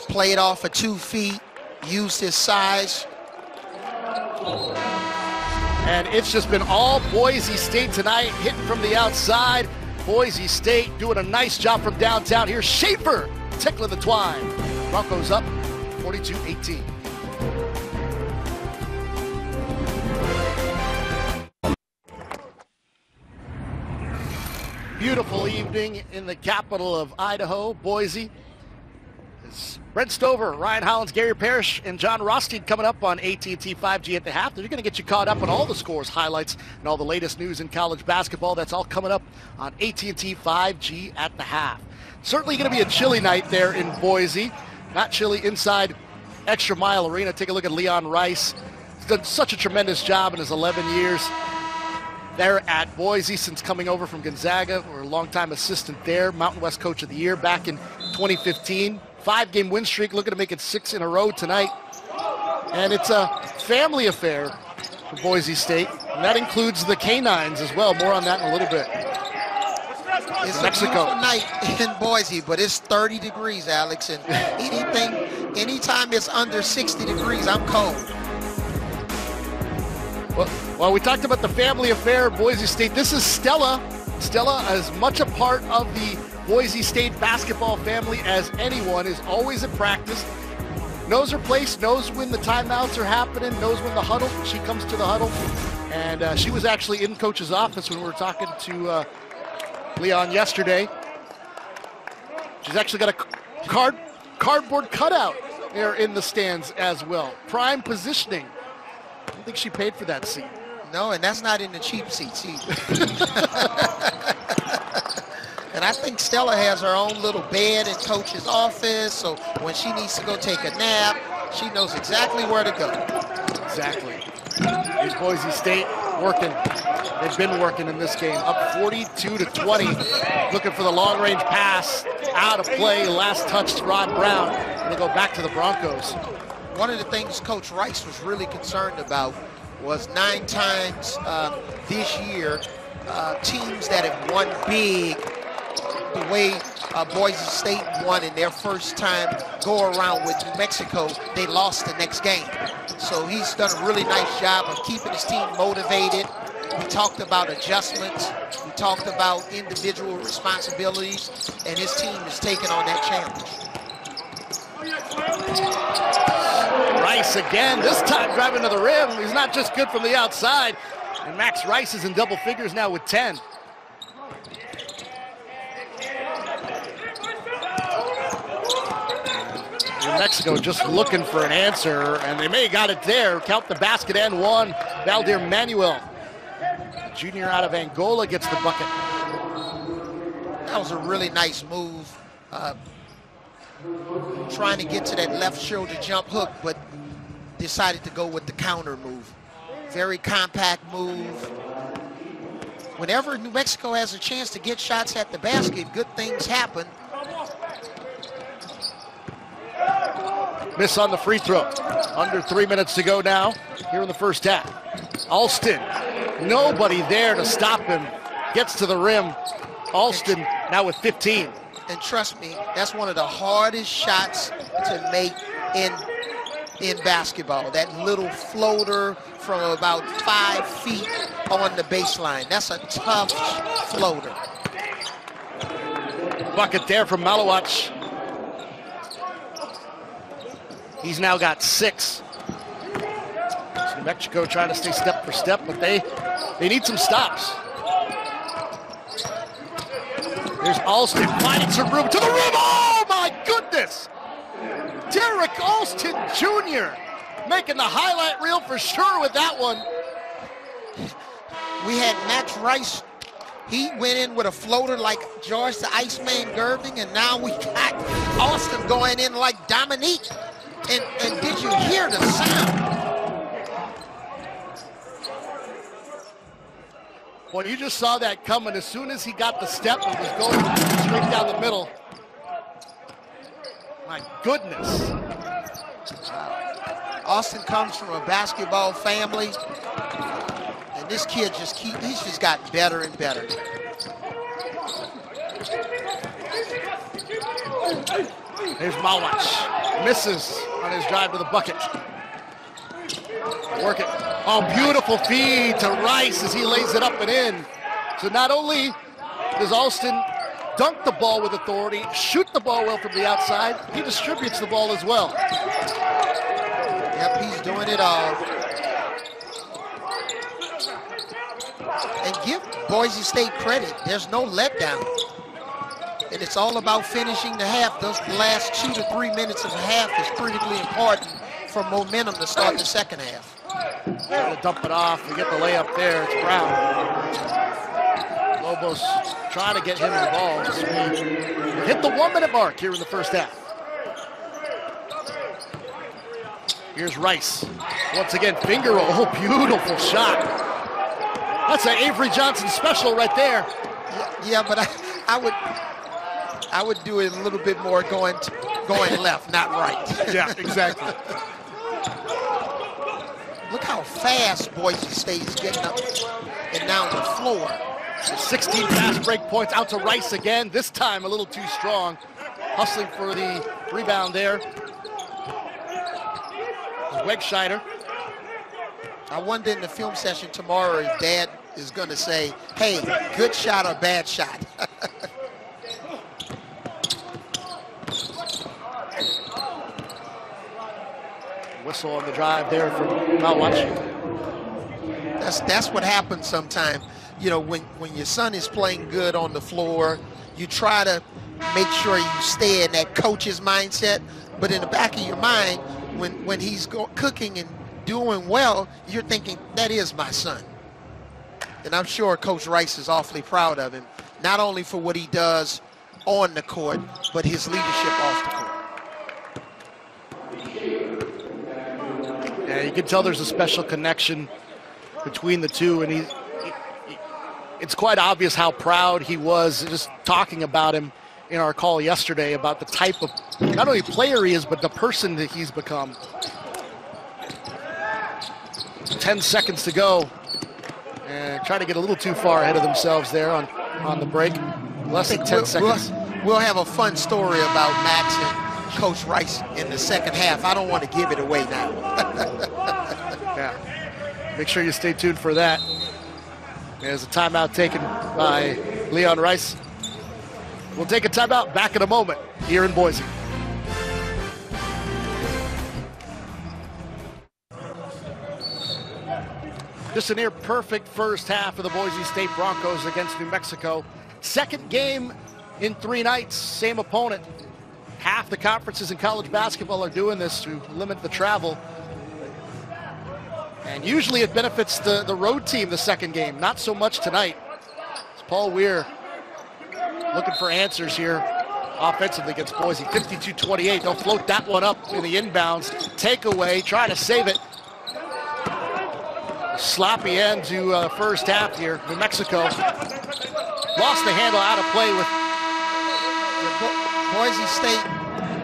Played off of 2 feet, used his size. And it's just been all Boise State tonight, hitting from the outside. Boise State doing a nice job from downtown. Here's Schaefer tickling the twine. Broncos up 42-18. Beautiful evening in the capital of Idaho, Boise. It's Brent Stover, Ryan Hollins, Gary Parrish, and John Rothstein coming up on AT&T 5G at the half. They're going to get you caught up on all the scores, highlights, and all the latest news in college basketball. That's all coming up on AT&T 5G at the half. Certainly going to be a chilly night there in Boise. Not chilly inside ExtraMile Arena. Take a look at Leon Rice. He's done such a tremendous job in his 11 years there at Boise since coming over from Gonzaga. We're a longtime assistant there, Mountain West Coach of the Year back in 2015. 5-game win streak, looking to make it 6 in a row tonight. And it's a family affair for Boise State, and that includes the Canines as well. More on that in a little bit. It's Mexico. a beautiful night in Boise, but it's 30 degrees, Alex, and anytime it's under 60 degrees, I'm cold. Well, we talked about the family affair, Boise State. This is Stella. Stella is much a part of the Boise State basketball family as anyone, is always at practice, knows her place, knows when the timeouts are happening, knows when the huddle, she comes to the huddle. And she was actually in Coach's office when we were talking to Leon yesterday. She's actually got a cardboard cutout there in the stands as well. Prime positioning. I don't think she paid for that seat. No, and that's not in the cheap seats either. And I think Stella has her own little bed in Coach's office, so when she needs to go take a nap, she knows exactly where to go. Exactly. Here's Boise State working. They've been working in this game. Up 42-20. Looking for the long-range pass. Out of play. Last touch to Rod Brown. And they go back to the Broncos. One of the things Coach Rice was really concerned about was 9 times this year, teams that have won big, the way Boise State won in their first time go around with New Mexico, they lost the next game. So he's done a really nice job of keeping his team motivated. We talked about adjustments. We talked about individual responsibilities, and his team is taking on that challenge. Rice again, this time driving to the rim. He's not just good from the outside. And Max Rice is in double figures now with 10. New Mexico just looking for an answer, and they may have got it there. Count the basket and one. Valdir Manuel, the junior out of Angola, gets the bucket. That was a really nice move. Trying to get to that left shoulder jump hook, but decided to go with the counter move. Very compact move. Whenever New Mexico has a chance to get shots at the basket, good things happen. Miss on the free throw. Under 3 minutes to go now here in the first half. Alston, nobody there to stop him. Gets to the rim. Alston now with 15. And trust me, that's one of the hardest shots to make in basketball. That little floater from about 5 feet on the baseline. That's a tough floater. Bucket there from Malowacz. He's now got 6. So New Mexico trying to stay step for step, but they need some stops. There's Alston finding some room to the rim. Oh my goodness! Derrick Alston Jr. making the highlight reel for sure with that one. We had Max Rice. He went in with a floater like George the Iceman Gerving, and now we got Alston going in like Dominique. And did you hear the sound? Well, you just saw that coming. As soon as he got the step, it was going straight down the middle. My goodness. Alston comes from a basketball family, and this kid he's just got better and better. There's Malowacz. Misses on his drive to the bucket. Work it. Oh, beautiful feed to Rice as he lays it up and in. So not only does Alston dunk the ball with authority, shoot the ball well from the outside, he distributes the ball as well. Yep, he's doing it all. And give Boise State credit. There's no letdown. And it's all about finishing the half. Those last 2 to 3 minutes of the half is critically important for momentum to start the second half. Gonna dump it off. We get the layup there. It's Brown. Lobos trying to get him involved. We hit the 1 minute mark here in the first half. Here's Rice. Once again, finger roll. Oh, beautiful shot. That's an Avery Johnson special right there. Yeah, but I would do it a little bit more going left, not right. Yeah, exactly. Look how fast Boise State is getting up and down the floor. 16 fast break points out to Rice again. This time a little too strong. Hustling for the rebound there. Wegscheider. I wonder in the film session tomorrow if Dad is going to say, hey, good shot or bad shot. also on the drive there from Malwatch. That's what happens sometimes. You know, when your son is playing good on the floor, you try to make sure you stay in that coach's mindset. But in the back of your mind, when he's cooking and doing well, you're thinking, that is my son. And I'm sure Coach Rice is awfully proud of him, not only for what he does on the court, but his leadership off the court. Yeah, you can tell there's a special connection between the two, and it's quite obvious how proud he was just talking about him in our call yesterday, about the type of not only player he is, but the person that he's become. 10 seconds to go, and trying to get a little too far ahead of themselves there on the break. Less than 10 seconds. We'll have a fun story about Max and Coach Rice in the second half. I don't want to give it away now. Yeah. Make sure you stay tuned for that. There's a timeout taken by Leon Rice. We'll take a timeout, back in a moment here in Boise. Just a near perfect first half of the Boise State Broncos against New Mexico. Second game in 3 nights, same opponent. Half the conferences in college basketball are doing this to limit the travel. And usually it benefits the road team the second game, not so much tonight. It's Paul Weir looking for answers here offensively against Boise. 52-28, they'll float that one up in the inbounds. Takeaway, trying to save it. Sloppy end to the first half here. New Mexico lost the handle, out of play with Boise State.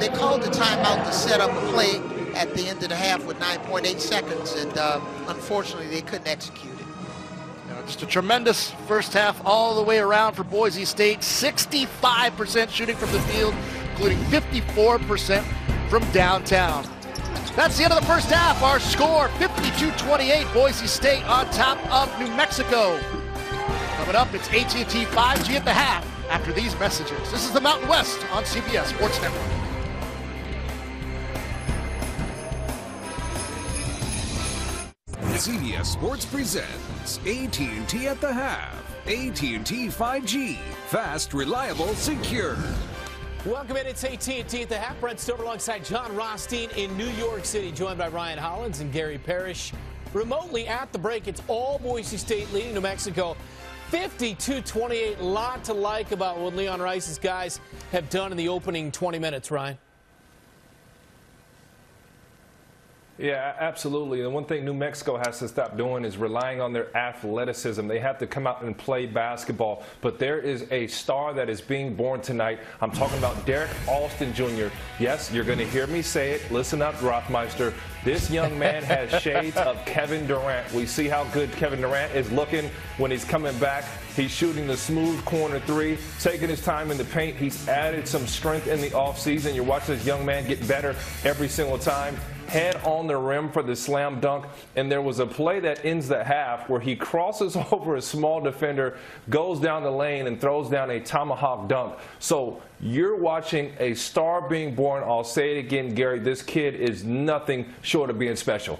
They called the timeout to set up a play at the end of the half with 9.8 seconds, and unfortunately they couldn't execute it. Just a tremendous first half all the way around for Boise State. 65% shooting from the field, including 54% from downtown. That's the end of the first half. Our score, 52-28, Boise State on top of New Mexico. Coming up, it's AT&T 5G at the half after these messages. This is the Mountain West on CBS Sports Network. CBS Sports presents AT&T at the half. AT&T 5G. Fast, reliable, secure. Welcome in. It's AT&T at the half. Brent Stover alongside John Rothstein in New York City, joined by Ryan Hollins and Gary Parrish. Remotely at the break, it's all Boise State leading New Mexico 52-28. Lot to like about what Leon Rice's guys have done in the opening 20 minutes, Ryan. Yeah, absolutely. And one thing New Mexico has to stop doing is relying on their athleticism. They have to come out and play basketball. But there is a star that is being born tonight. I'm talking about Derrick Alston Jr. Yes, you're going to hear me say it. Listen up, Rothmeister. This young man has shades of Kevin Durant. We see how good Kevin Durant is looking when he's coming back. He's shooting the smooth corner three, taking his time in the paint. He's added some strength in the offseason. You're watching this young man get better every single time. Head on the rim for the slam dunk, and there was a play that ends the half where he crosses over a small defender, goes down the lane, and throws down a tomahawk dunk. So you're watching a star being born. I'll say it again, Gary, this kid is nothing short of being special.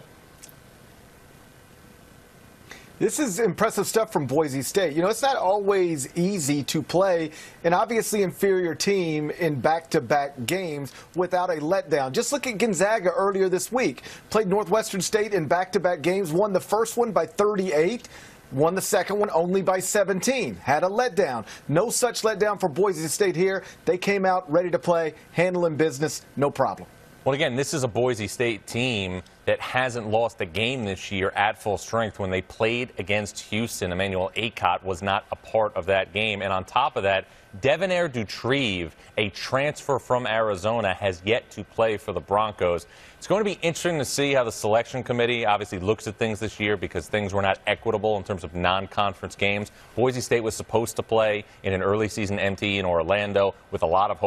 This is impressive stuff from Boise State. You know, it's not always easy to play an obviously inferior team in back-to-back games without a letdown. Just look at Gonzaga earlier this week. Played Northwestern State in back-to-back games, won the first one by 38, won the second one only by 17. Had a letdown. No such letdown for Boise State here. They came out ready to play, handling business, no problem. Well, again, this is a Boise State team that hasn't lost a game this year at full strength. When they played against Houston, Emmanuel Acott was not a part of that game. And on top of that, Devonair Dutrieve, a transfer from Arizona, has yet to play for the Broncos. It's going to be interesting to see how the selection committee obviously looks at things this year, because things were not equitable in terms of non-conference games. Boise State was supposed to play in an early season MT in Orlando with a lot of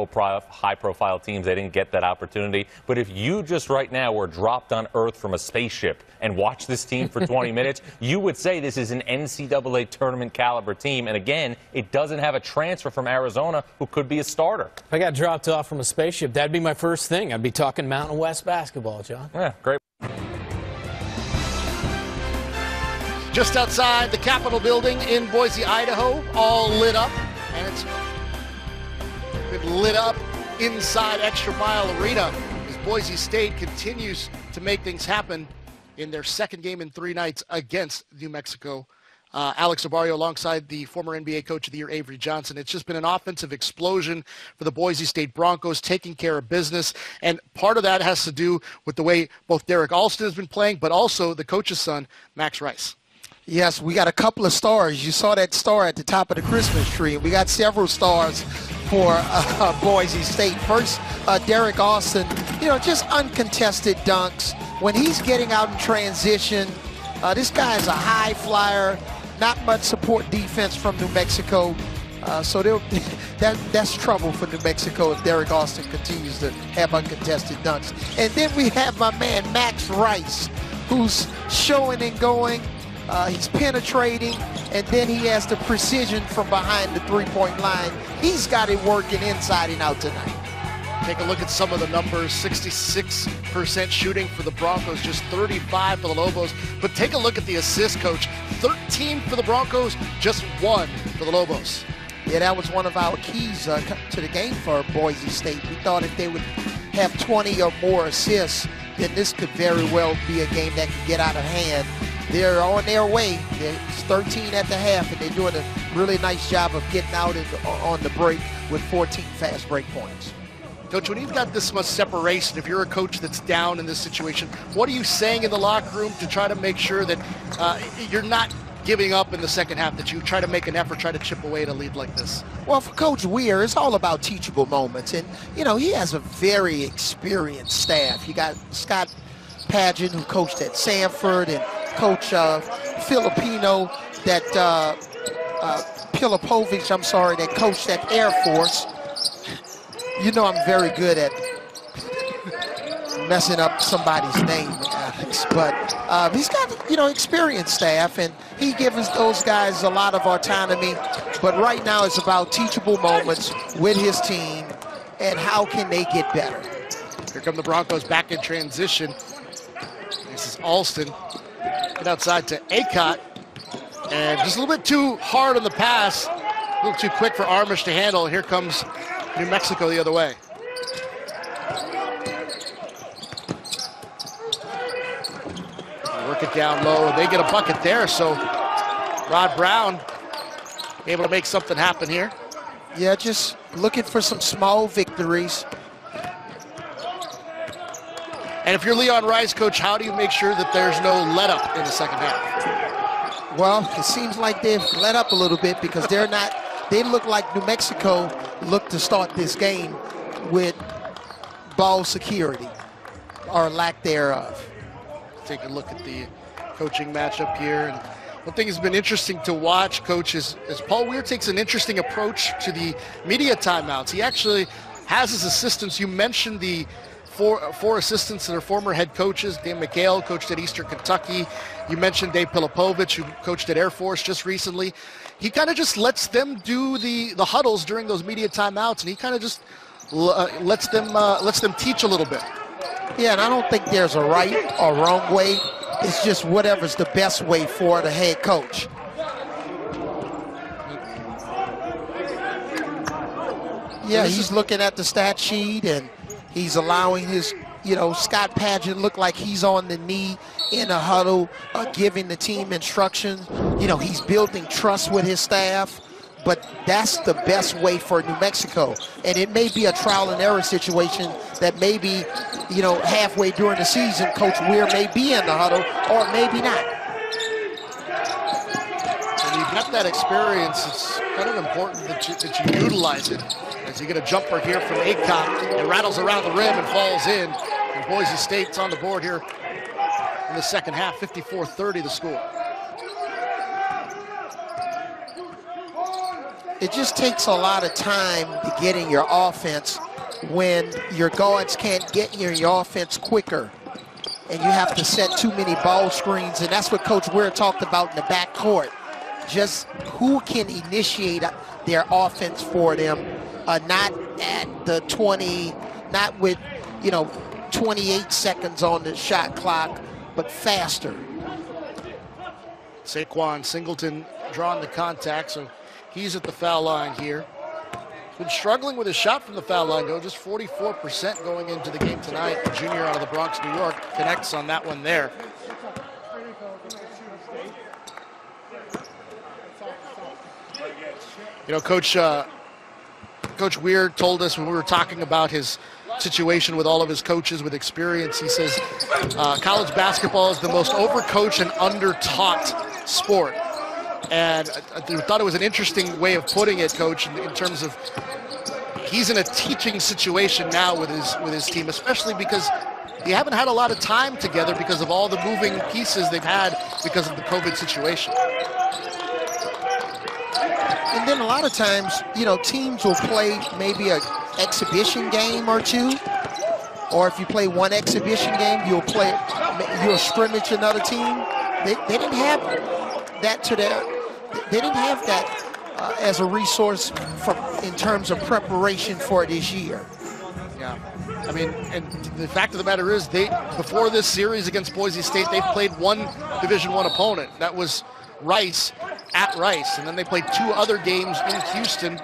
high-profile teams. They didn't get that opportunity. But if you just right now were dropped on Earth from a spaceship and watched this team for 20 minutes, you would say this is an NCAA tournament caliber team. And again, it doesn't have a transfer from Arizona who could be a starter. If I got dropped off from a spaceship, that'd be my first thing. I'd be talking Mountain West basketball, John. Yeah, great. just outside the Capitol building in Boise, Idaho, all lit up. And it's been lit up inside ExtraMile Arena as Boise State continues to make things happen in their second game in 3 nights against New Mexico. Alex Barrio alongside the former NBA Coach of the Year, Avery Johnson. It's just been an offensive explosion for the Boise State Broncos, taking care of business. And part of that has to do with the way both Derrick Alston has been playing, but also the coach's son, Max Rice. Yes, we got a couple of stars. You saw that star at the top of the Christmas tree. We got several stars for Boise State. First, Derrick Alston, just uncontested dunks. When he's getting out in transition, this guy is a high flyer. Not much support defense from New Mexico. So that's trouble for New Mexico if Derrick Alston continues to have uncontested dunks. And then we have my man Max Rice, who's showing and going. He's penetrating, and then he has the precision from behind the three-point line. He's got it working inside and out tonight. Take a look at some of the numbers. 66% shooting for the Broncos, just 35 for the Lobos. But take a look at the assist, Coach. 13 for the Broncos, just 1 for the Lobos. Yeah, that was one of our keys to the game for Boise State. We thought if they would have 20 or more assists, then this could very well be a game that could get out of hand. They're on their way. It's 13 at the half, and they're doing a really nice job of getting out on the break with 14 fast break points. Coach, when you've got this much separation, if you're a coach that's down in this situation, what are you saying in the locker room to try to make sure that you're not giving up in the second half, that you try to make an effort, try to chip away at a lead like this? Well, for Coach Weir, it's all about teachable moments. And, he has a very experienced staff. You got Scott Pageant, who coached at Sanford, and Coach Filipino, that Pilipovich, that coached at Air Force. I'm very good at messing up somebody's name, Alex. But he's got, experienced staff, and he gives those guys a lot of autonomy. But right now it's about teachable moments with his team and how can they get better. Here come the Broncos back in transition. This is Alston. Get outside to Acott. And just a little bit too hard on the pass. A little too quick for Armish to handle. Here comes New Mexico the other way. Work it down low, and they get a bucket there. So Rod Brown able to make something happen here. Yeah, just looking for some small victories. And if you're Leon Rice, Coach, how do you make sure that there's no let up in the second half? Well, it seems like they've let up a little bit because they look like New Mexico looked to start this game with ball security or lack thereof. Take a look at the coaching matchup here. And one thing has been interesting to watch, Coach, is Paul Weir takes an interesting approach to the media timeouts. He actually has his assistants. You mentioned the four assistants that are former head coaches. Dan McHale coached at Eastern Kentucky. You mentioned Dave Pilipovich, who coached at Air Force just recently. He kind of just lets them do the huddles during those media timeouts, and he kind of just lets them teach a little bit. Yeah, and I don't think there's a right or wrong way. It's just whatever's the best way for the head coach. Yeah, he's looking at the stat sheet, and he's allowing his, Scott Pageant look like he's on the knee in a huddle, giving the team instructions. He's building trust with his staff, but that's the best way for New Mexico. And it may be a trial and error situation that maybe, halfway during the season, Coach Weir may be in the huddle or maybe not. When you've got that experience, it's kind of important that you utilize it. As you get a jumper here from Acott, it rattles around the rim and falls in. And Boise State's on the board here in the second half, 54-30 the score. It just takes a lot of time to get in your offense when your guards can't get in your offense quicker. And you have to set too many ball screens, and that's what Coach Weir talked about in the backcourt. Just who can initiate their offense for them, not at the 20, not with, 28 seconds on the shot clock, but faster. Saquon Singleton drawing the contact, so he's at the foul line here. He's been struggling with his shot from the foul line, though, just 44% going into the game tonight. The junior out of the Bronx, New York, connects on that one there. You know, Coach Weir told us when we were talking about his situation with all of his coaches with experience, he says college basketball is the most overcoached and under-taught sport. And I thought it was an interesting way of putting it, Coach, in terms of he's in a teaching situation now with his team, especially because they haven't had a lot of time together because of all the moving pieces they've had because of the COVID situation. And then a lot of times, you know, teams will play maybe an exhibition game or two. Or if you play one exhibition game, you'll scrimmage another team. They didn't have that they didn't have that as a resource in terms of preparation for this year. Yeah. I mean, and the fact of the matter is, before this series against Boise State, they've played one Division I opponent. That was Rice at Rice, and then they played 2 other games in Houston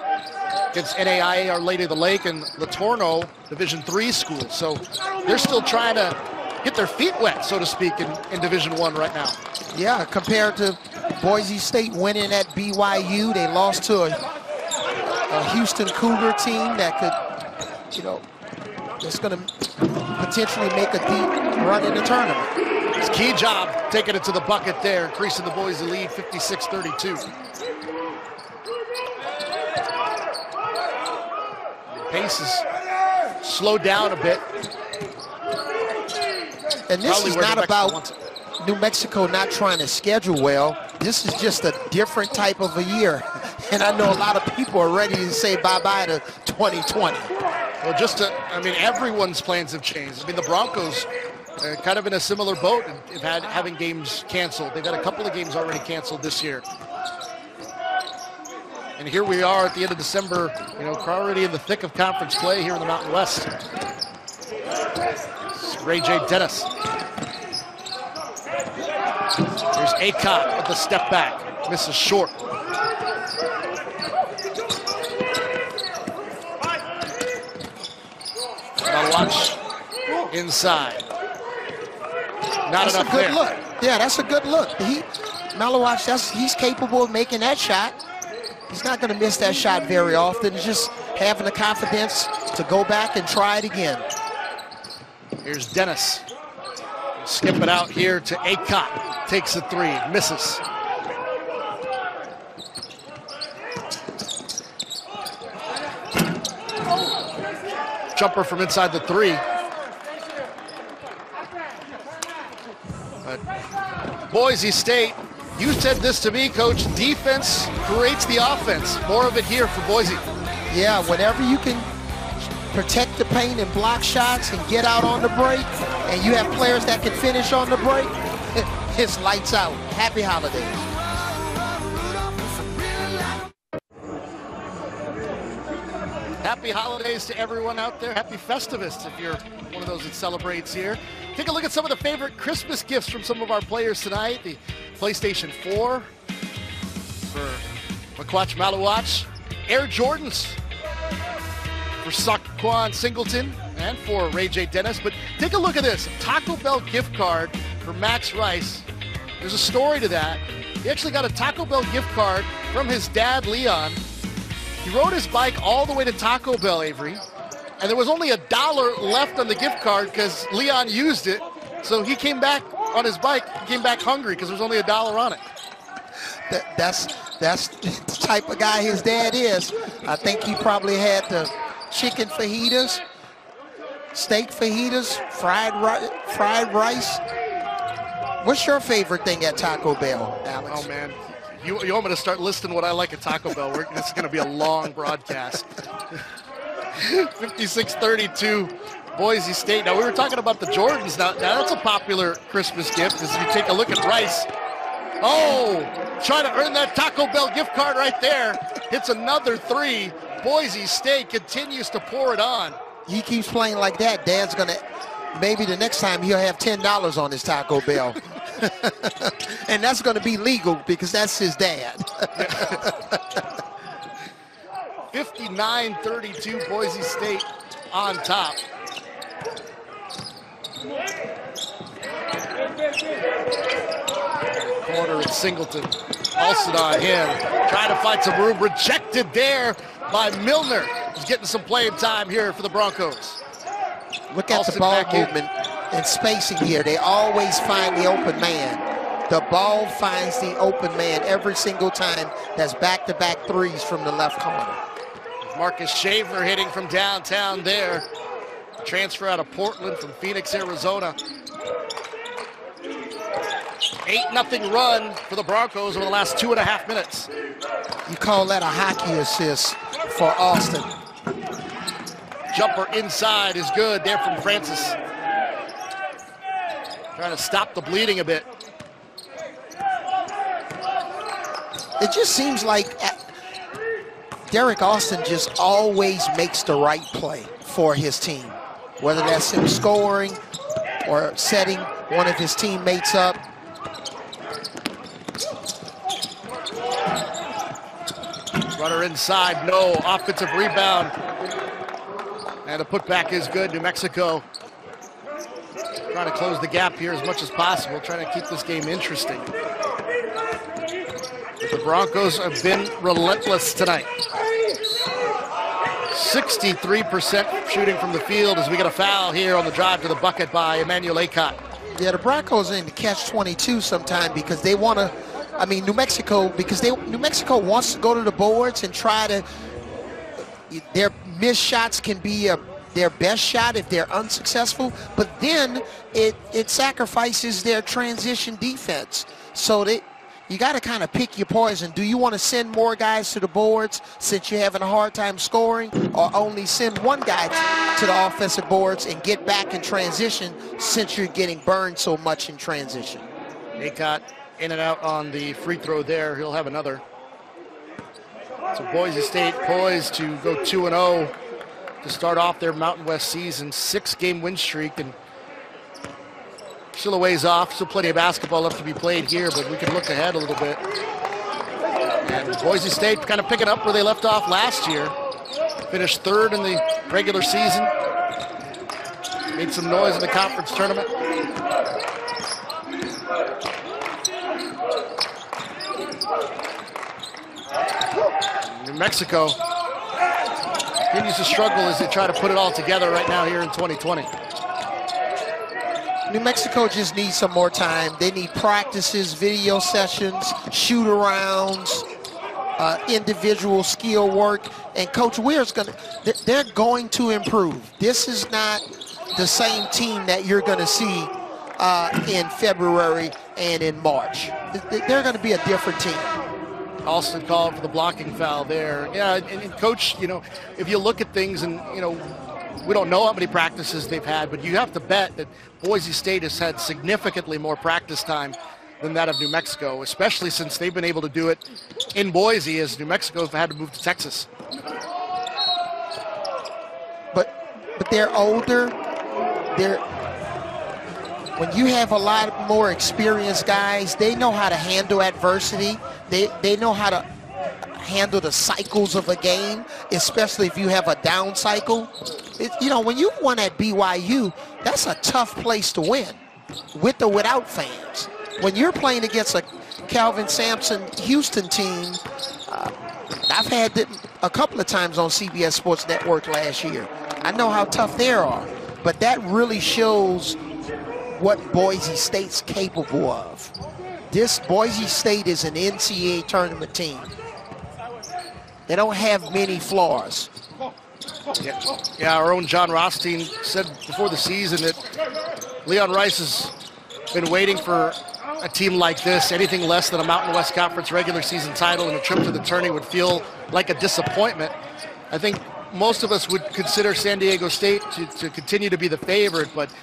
against NAIA, Our Lady of the Lake, and Latorno, Division III school. So they're still trying to get their feet wet, so to speak, in Division I right now. Yeah, compared to Boise State winning at BYU, they lost to a Houston Cougar team that could, you know, that's going to potentially make a deep run in the tournament. It's key job taking it to the bucket there, increasing the Boise lead 56-32. Pace is slowed down a bit. And this is not about New Mexico not trying to schedule well. This is just a different type of a year. And I know a lot of people are ready to say bye-bye to 2020. Well, I mean, everyone's plans have changed. I mean, the Broncos are kind of in a similar boat and having games canceled. They've had a couple of games already canceled this year. And here we are at the end of December, you know, already in the thick of conference play here in the Mountain West. It's Ray J. Dennis. Here's Acott with the step back. Misses short. Now watch inside. That's a good look. Yeah, that's a good look. Malawach, he's capable of making that shot. He's not going to miss that shot very often. It's just having the confidence to go back and try it again. Here's Dennis. Skip it out here to Acott. Takes the 3, misses. Jumper from inside the 3. But Boise State, you said this to me, Coach, defense creates the offense. More of it here for Boise. Yeah, whenever you can protect the paint and block shots and get out on the break, and you have players that can finish on the break, it's lights out. Happy holidays. Happy holidays to everyone out there. Happy Festivus if you're one of those that celebrates here. Take a look at some of the favorite Christmas gifts from some of our players tonight. The PlayStation 4 for McQuatch Malawach. Air Jordans for Saquon Singleton and for Ray J. Dennis. But take a look at this. Taco Bell gift card for Max Rice. There's a story to that. He actually got a Taco Bell gift card from his dad, Leon. He rode his bike all the way to Taco Bell, Avery, and there was only $1 left on the gift card because Leon used it. So he came back on his bike, came back hungry because there was only $1 on it. That's the type of guy his dad is. I think he probably had the chicken fajitas, steak fajitas, fried rice. What's your favorite thing at Taco Bell, Alex? Oh, man. You want me to start listing what I like at Taco Bell? This is going to be a long broadcast. 56-32, Boise State. Now, we were talking about the Jordans. Now that's a popular Christmas gift as you take a look at Rice. Oh, trying to earn that Taco Bell gift card right there. Hits another 3. Boise State continues to pour it on. He keeps playing like that. Dad's going to, maybe the next time he'll have $10 on his Taco Bell. And that's going to be legal because that's his dad. 59-32, Boise State on top. Corner at Singleton. Alston on him. Trying to find some room. Rejected there by Milner. He's getting some playing time here for the Broncos. Look at the ball movement and spacing here. They always find the open man. The ball finds the open man every single time. That's back-to-back threes from the left corner. Marcus Shaver hitting from downtown there. Transfer out of Portland from Phoenix, Arizona. 8-0 run for the Broncos over the last 2.5 minutes. You call that a hockey assist for Alston. Jumper inside is good there from Francis. Trying to stop the bleeding a bit. It just seems like Derrick Alston just always makes the right play for his team. Whether that's him scoring or setting one of his teammates up. Runner inside, no. Offensive rebound. And the putback is good. New Mexico trying to close the gap here as much as possible, trying to keep this game interesting. But the Broncos have been relentless tonight. 63% shooting from the field as we get a foul here on the drive to the bucket by Emmanuel Aycott. Yeah, the Broncos are in the catch-22 sometime because they want to, I mean, New Mexico wants to go to the boards and try to, their missed shots can be their best shot if they're unsuccessful, but then it sacrifices their transition defense. So you got to kind of pick your poison. Do you want to send more guys to the boards since you're having a hard time scoring, or only send one guy to the offensive boards and get back in transition since you're getting burned so much in transition? Aycott in and out on the free throw there. He'll have another. So Boise State poised to go 2-0 to start off their Mountain West season. 6-game win streak, and still a ways off. Still plenty of basketball left to be played here, but we can look ahead a little bit. And Boise State kind of picking up where they left off last year. Finished third in the regular season. Made some noise in the conference tournament. New Mexico continues to struggle as they try to put it all together right now here in 2020. New Mexico just needs some more time. They need practices, video sessions, shoot-arounds, individual skill work. And Coach Weir's they're going to improve. This is not the same team that you're going to see in February and in March. They're going to be a different team. Alston called for the blocking foul there. Yeah, and Coach, you know, if you look at things and, you know, we don't know how many practices they've had, but you have to bet that Boise State has had significantly more practice time than that of New Mexico, especially since they've been able to do it in Boise as New Mexico have had to move to Texas. But they're older. When you have a lot more experienced guys, they know how to handle adversity. They know how to handle the cycles of a game, especially if you have a down cycle. You know, when you won at BYU, that's a tough place to win, with or without fans. When you're playing against a Calvin Sampson Houston team, I've had it a couple of times on CBS Sports Network last year. I know how tough they are, but that really shows what Boise State's capable of. This Boise State is an NCAA tournament team. They don't have many flaws. Yeah, our own John Rothstein said before the season that Leon Rice has been waiting for a team like this. Anything less than a Mountain West Conference regular season title and a trip to the tourney would feel like a disappointment. I think most of us would consider San Diego State to continue to be the favorite, but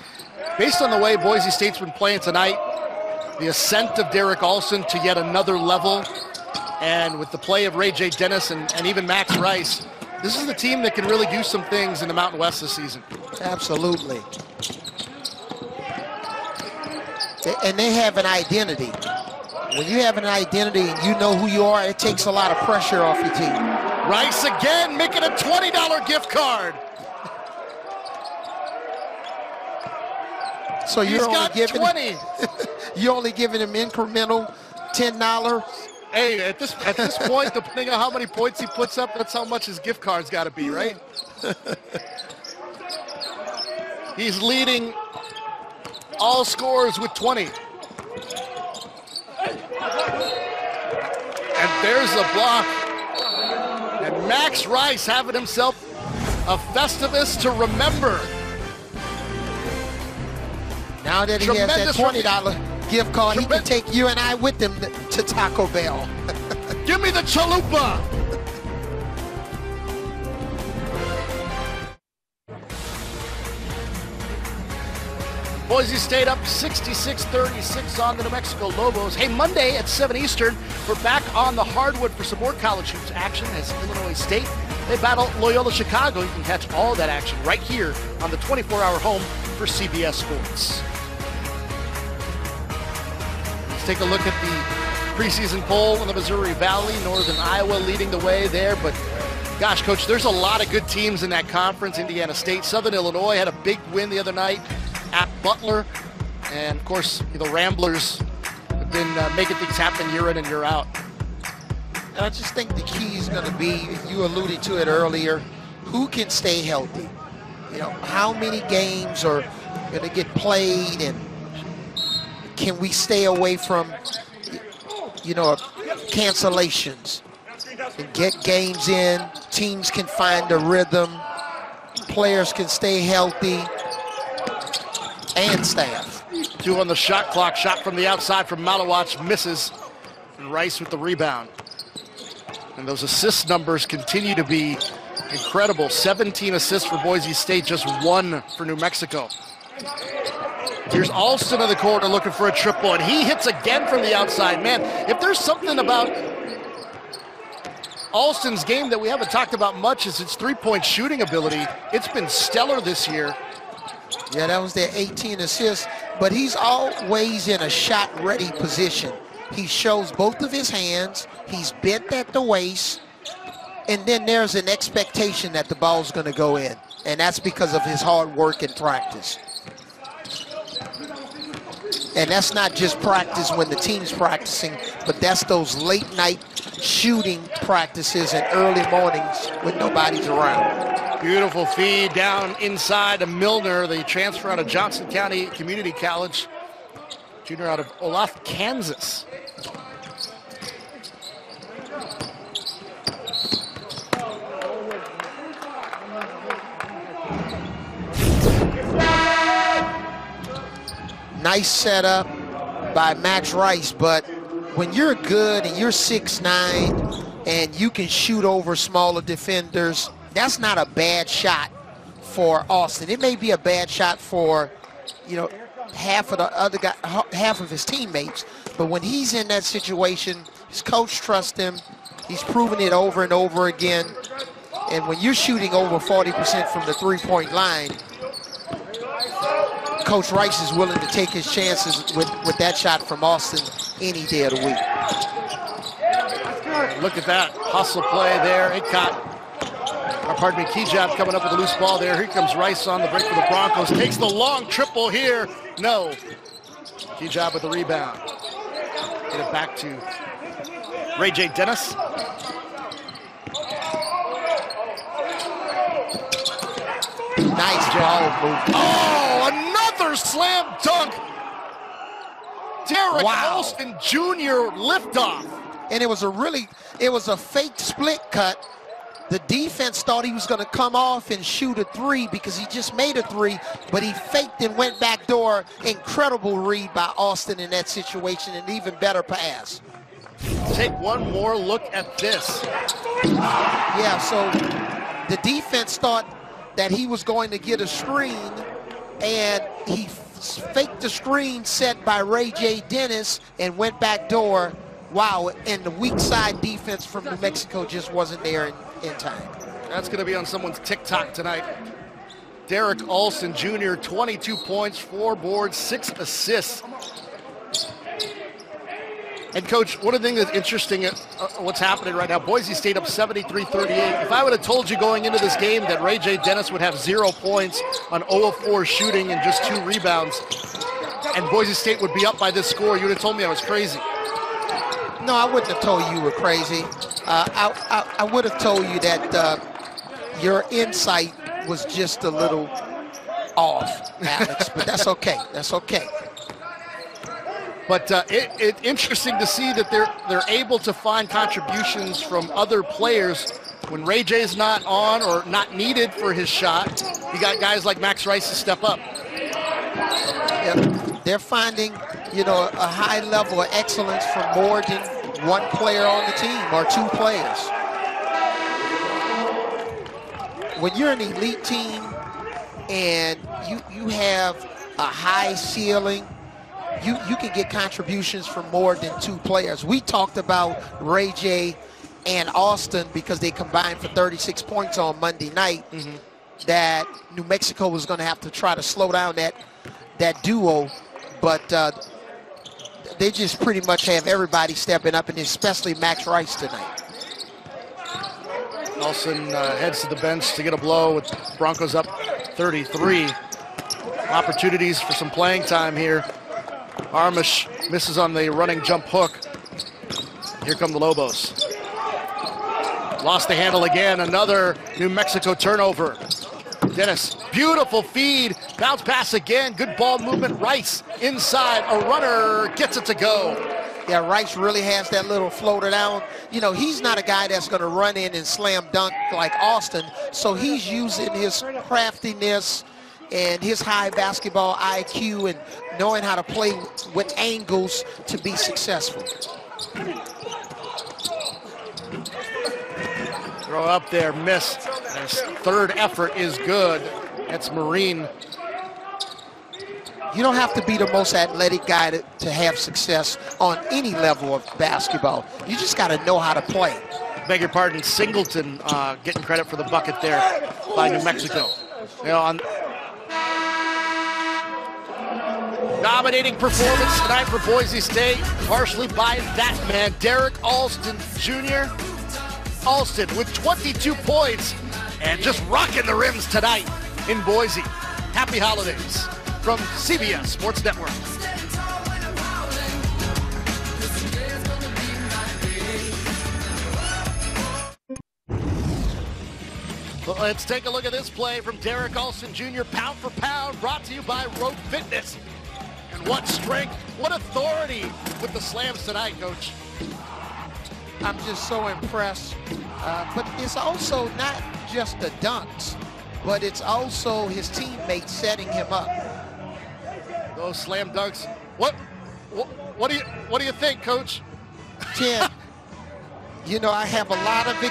based on the way Boise State's been playing tonight, the ascent of Derrick Alston to yet another level, and with the play of Ray J. Dennis and even Max Rice, this is the team that can really do some things in the Mountain West this season. Absolutely. And they have an identity. When you have an identity and you know who you are, it takes a lot of pressure off your team. Rice again, making a $20 gift card. So you're only giving 20. you're only giving him incremental $10. Hey, at this point, depending on how many points he puts up, that's how much his gift card's got to be, right? He's leading all scorers with 20. And there's a block. And Max Rice having himself a Festivus to remember. Now that he has that $20 gift card, he can take you and I with him to Taco Bell. Give me the chalupa. Boise State up 66-36 on the New Mexico Lobos. Hey, Monday at 7 Eastern, we're back on the hardwood for some more college hoops action as Illinois State. They battle Loyola Chicago. You can catch all that action right here on the 24-hour home for CBS Sports. Let's take a look at the preseason poll in the Missouri Valley. Northern Iowa leading the way there, but gosh, Coach, there's a lot of good teams in that conference. Indiana State, Southern Illinois had a big win the other night at Butler, and of course the Ramblers have been making things happen year in and year out. I just think the key is going to be, you alluded to it earlier, who can stay healthy. You know, how many games are going to get played, and can we stay away from, you know, cancellations and get games in. Teams can find a rhythm. Players can stay healthy, and staff. 2 on the shot clock. Shot from the outside from Malawach misses. And Rice with the rebound. And those assist numbers continue to be incredible. 17 assists for Boise State, just 1 for New Mexico. Here's Alston in the corner looking for a triple, and he hits again from the outside. Man, if there's something about Alston's game that we haven't talked about much, is its three-point shooting ability. It's been stellar this year. Yeah, that was their 18 assists, but he's always in a shot-ready position. He shows both of his hands, he's bent at the waist, and then there's an expectation that the ball's going to go in, and that's because of his hard work and practice. And that's not just practice when the team's practicing, but that's those late-night shooting practices and early mornings when nobody's around. Beautiful feed down inside to Milner, the transfer out of Johnson County Community College. Junior out of Olaf, Kansas. Nice setup by Max Rice, but when you're good and you're 6'9" and you can shoot over smaller defenders, that's not a bad shot for Alston. It may be a bad shot for, you know, half of the other guy, half of his teammates, but when he's in that situation, his coach trusts him. He's proven it over and over again. And when you're shooting over 40% from the three-point line, Coach Rice is willing to take his chances with that shot from Alston any day of the week. Look at that hustle play there. Key job coming up with a loose ball there. Here comes Rice on the break for the Broncos. Takes the long triple here. No. Key job with the rebound. Get it back to Ray J. Dennis. Nice ball movement. Oh, another slam dunk. Derrick Alston Jr. liftoff. And it was a fake split cut. The defense thought he was going to come off and shoot a three because he just made a three, but he faked and went back door. Incredible read by Alston in that situation, and even better pass. Take one more look at this. Yeah, so the defense thought that he was going to get a screen, and he faked the screen set by Ray J. Dennis and went back door. Wow, and the weak side defense from New Mexico just wasn't there in time. That's going to be on someone's TikTok tonight. Derrick Alston Jr., 22 points, 4 boards, 6 assists. And, Coach, one of the things that's interesting, what's happening right now, Boise State up 73-38. If I would have told you going into this game that Ray J. Dennis would have 0 points on 0 of 4 shooting and just 2 rebounds, and Boise State would be up by this score, you would have told me I was crazy. No, I wouldn't have told you were crazy. I would have told you that your insight was just a little off, Alex, but that's okay. That's okay. But it's interesting to see that they're able to find contributions from other players when Ray J's not on or not needed for his shot. You got guys like Max Rice to step up. Yeah, they're finding, a high level of excellence from more than one player on the team or 2 players. When you're an elite team and you have a high ceiling, you can get contributions from more than 2 players. We talked about Ray J and Alston because they combined for 36 points on Monday night, that New Mexico was going to have to try to slow down that duo, but they just pretty much have everybody stepping up, and especially Max Rice tonight. Alston heads to the bench to get a blow with Broncos up 33. Opportunities for some playing time here. Armish misses on the running jump hook. Here come the Lobos. Lost the handle again. Another New Mexico turnover. Dennis, beautiful feed. Bounce pass again. Good ball movement. Rice inside. A runner gets it to go. Yeah, Rice really has that little floater down. He's not a guy that's going to run in and slam dunk like Alston. So he's using his craftiness and his high basketball IQ and knowing how to play with angles to be successful. Throw up there, missed. His third effort is good. That's Marine. You don't have to be the most athletic guy to have success on any level of basketball. You just got to know how to play. Beg your pardon, Singleton getting credit for the bucket there by New Mexico. Dominating performance tonight for Boise State, partially by that man, Derrick Alston Jr. Alston with 22 points and just rocking the rims tonight in Boise. Happy holidays from CBS Sports Network. Well, let's take a look at this play from Derrick Alston Jr. Pound for pound, brought to you by Rogue Fitness. And what strength, what authority with the slams tonight, Coach. I'm just so impressed. But it's also not just the dunks, but it's also his teammates setting him up. Those slam dunks. What do you think, Coach? Tim, I have a lot of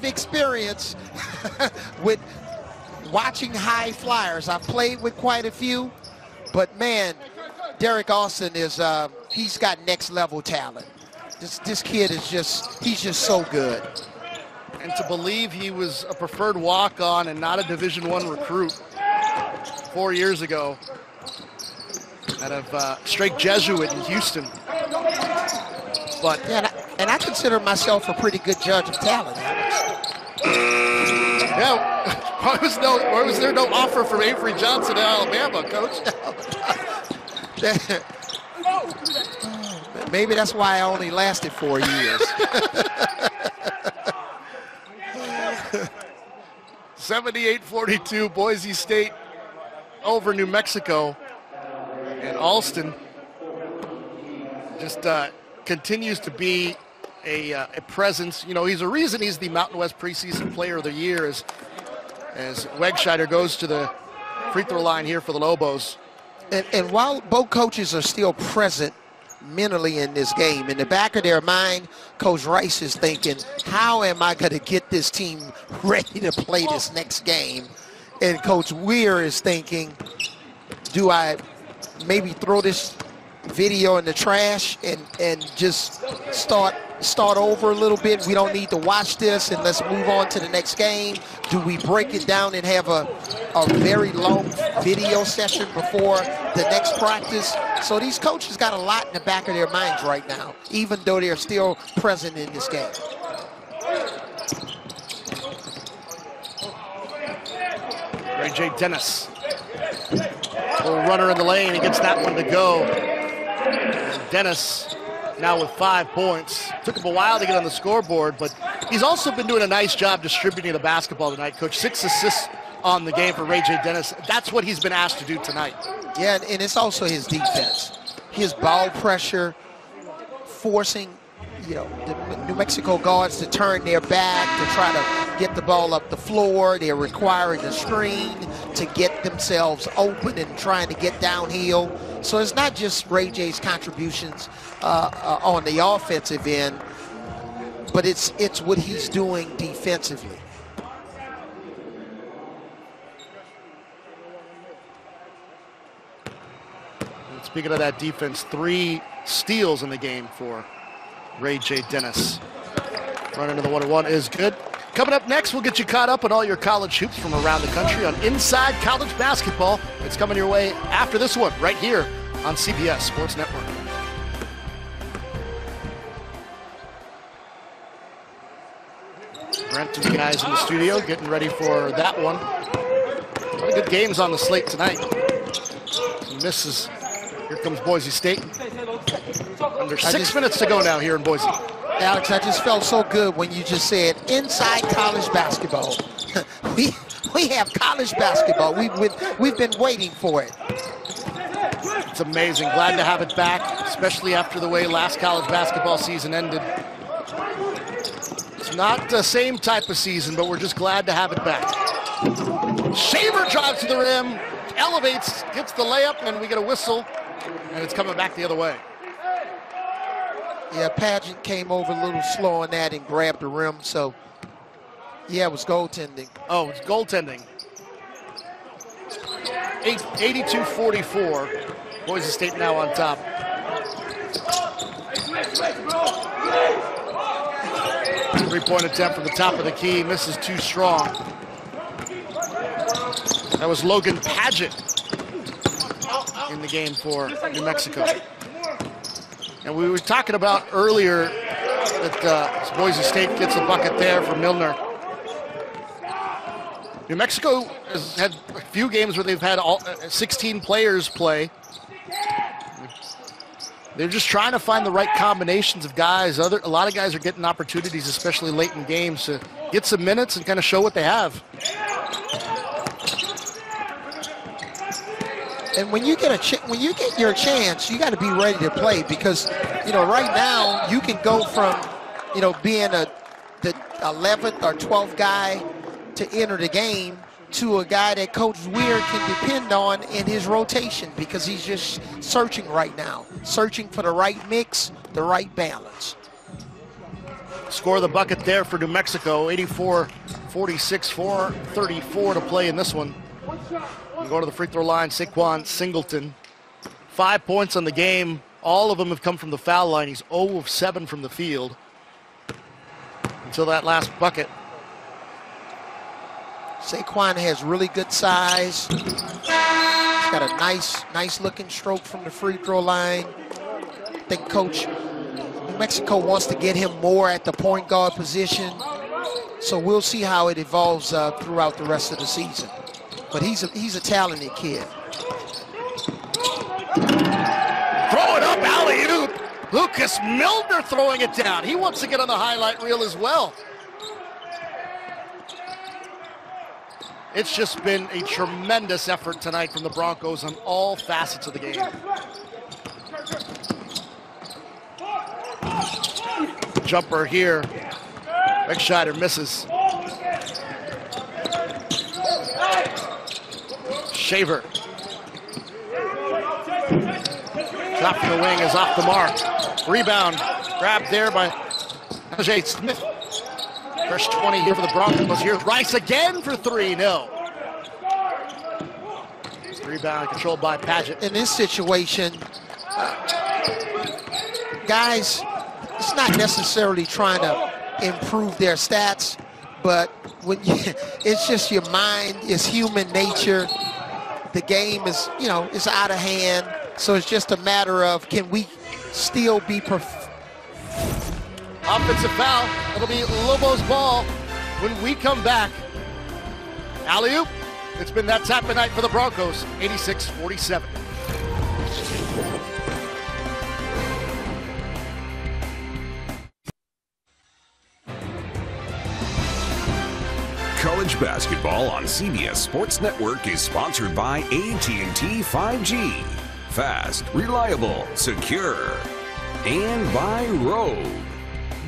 experience. With watching high flyers. I've played with quite a few, but man, Derrick Alston he's got next level talent. This kid he's just so good. And to believe he was a preferred walk-on and not a Division I recruit 4 years ago out of straight Jesuit in Houston. But yeah, and I consider myself a pretty good judge of talent, Alex. Yeah, why was there no offer from Avery Johnson in Alabama, Coach? Maybe that's why I only lasted 4 years. 78-42, Boise State over New Mexico. And Alston just continues to be a presence. He's a reason he's the Mountain West preseason player of the year as Wegscheider goes to the free throw line here for the Lobos. And while both coaches are still present mentally in this game, in the back of their mind, Coach Rice is thinking, how am I going to get this team ready to play this next game? And Coach Weir is thinking, do I maybe throw this video in the trash and just start start over a little bit? We don't need to watch this and let's move on to the next game. Do we break it down and have a very long video session before the next practice? So these coaches got a lot in the back of their minds right now, even though they're still present in this game. Ray J. Dennis. Little runner in the lane. He gets that one to go. And Dennis now with 5 points. Took him a while to get on the scoreboard, but he's also been doing a nice job distributing the basketball tonight, Coach. 6 assists on the game for Ray J. Dennis. That's what he's been asked to do tonight. Yeah, and it's also his defense. His ball pressure, forcing, you know, the New Mexico guards to turn their back to try to get the ball up the floor. They're requiring a screen to get themselves open and trying to get downhill. So it's not just Ray J's contributions on the offensive end, but it's what he's doing defensively. And speaking of that defense, 3 steals in the game for Ray J. Dennis. Running to the 1-1 is good. Coming up next, we'll get you caught up on all your college hoops from around the country on Inside College Basketball. It's coming your way after this one, right here on CBS Sports Network. Brent and the guys in the studio getting ready for that one. A lot of good games on the slate tonight. Some misses. Here comes Boise State. Under 6 minutes to go now here in Boise. Alex, I just felt so good when you just said inside college basketball. we have college basketball. We've been waiting for it. It's amazing. Glad to have it back, especially after the way last college basketball season ended. It's not the same type of season, but we're just glad to have it back. Shaver drives to the rim, elevates, gets the layup, and we get a whistle, and it's coming back the other way. Yeah, Pageant came over a little slow on that and grabbed the rim, so yeah, it was goaltending. Oh, it's goaltending. 82-44. Boise State now on top. Three-point attempt from the top of the key. Misses too strong. That was Logan Pageant in the game for New Mexico. And we were talking about earlier that Boise State gets a bucket there for Milner. New Mexico has had a few games where they've had 16 players play. They're just trying to find the right combinations of guys. A lot of guys are getting opportunities, especially late in games, to get some minutes and kind of show what they have. And when you get your chance, you got to be ready to play, because you know right now you can go from being the 11th or 12th guy to enter the game to a guy that Coach Weir can depend on in his rotation, because he's just searching right now, searching for the right mix, the right balance. Score the bucket there for New Mexico, 84-46, 4:34 to play in this one. We go to the free throw line, Saquon Singleton. 5 points on the game. All of them have come from the foul line. He's 0 of 7 from the field until that last bucket. Saquon has really good size. He's got a nice looking stroke from the free throw line. I think Coach New Mexico wants to get him more at the point guard position. So we'll see how it evolves throughout the rest of the season. But he's a talented kid. Throw it up, alley-oop. Lucas Milner throwing it down. He wants to get on the highlight reel as well. It's just been a tremendous effort tonight from the Broncos on all facets of the game. Jumper here. Beckscheider misses. Shaver. Shot from the wing is off the mark. Rebound grabbed there by Ajay Smith. First 20 here for the Broncos. Here's Rice again for 3. No. Rebound controlled by Pageant. In this situation, guys, it's not necessarily trying to improve their stats, but when it's just your mind, it's human nature. The game is, you know, it's out of hand. So it's just a matter of, can we still be Offensive foul. It'll be Lobos ball when we come back. Alley-oop. It's been that type of night for the Broncos, 86-47. College basketball on CBS Sports Network is sponsored by AT&T 5G. Fast, reliable, secure. And by Rogue.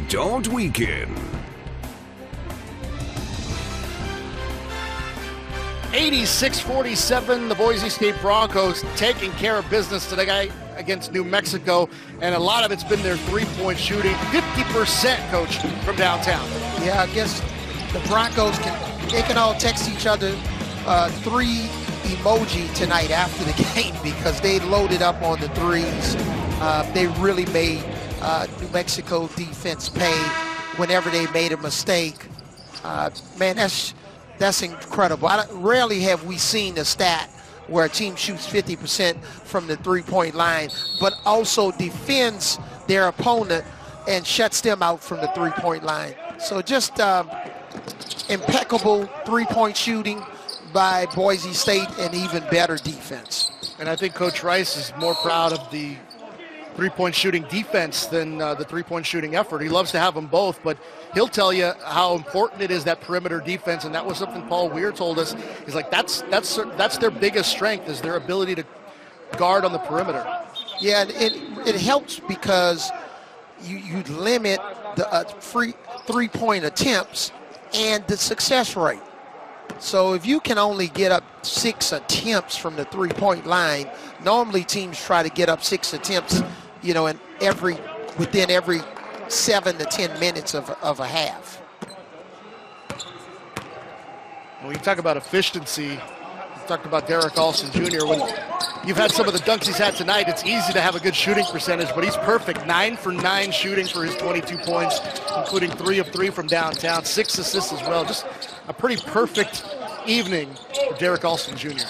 Don't weaken. 86-47, the Boise State Broncos taking care of business today against New Mexico, and a lot of it's been their three-point shooting. 50%, Coach, from downtown. Yeah, I guess the Broncos can all text each other three emoji tonight after the game because they loaded up on the threes. They really made New Mexico defense pay whenever they made a mistake. Man, that's incredible. Rarely have we seen a stat where a team shoots 50% from the three-point line, but also defends their opponent and shuts them out from the three-point line. So just impeccable three-point shooting by Boise State and even better defense. And I think Coach Rice is more proud of the three-point shooting defense than the three-point shooting effort. He loves to have them both, but he'll tell you how important it is, that perimeter defense, and that was something Paul Weir told us. He's like, that's their biggest strength, is their ability to guard on the perimeter. Yeah, and it helps because you limit the free three-point attempts and the success rate. So if you can only get up 6 attempts from the three-point line, normally teams try to get up 6 attempts, you know, within every 7 to 10 minutes of a half. When you talk about efficiency, you talked about Derrick Alston Jr. When you've had some of the dunks he's had tonight, it's easy to have a good shooting percentage, but he's perfect. 9 for 9 shooting for his 22 points, including 3 of 3 from downtown, 6 assists as well. Just a pretty perfect evening for Derrick Alston Jr.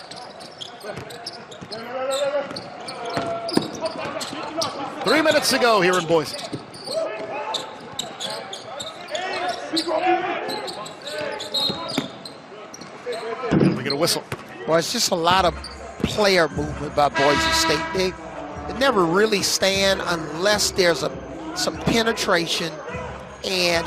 Three minutes to go here in Boise. And we get a whistle. Well, it's just a lot of player movement by Boise State. They never really stand unless there's some penetration and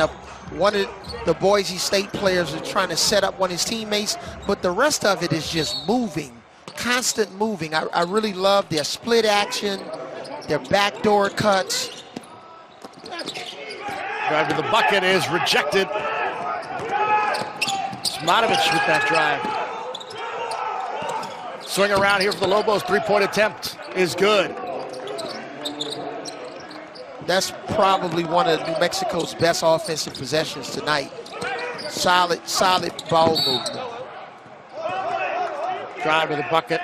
one of the Boise State players is trying to set up one of his teammates, but the rest of it is just moving, constant moving. I really love their split action, their backdoor cuts. Drive to the bucket is rejected. Smatovich with that drive. Swing around here for the Lobos. Three-point attempt is good. That's probably one of New Mexico's best offensive possessions tonight. Solid ball movement. Drive to the bucket.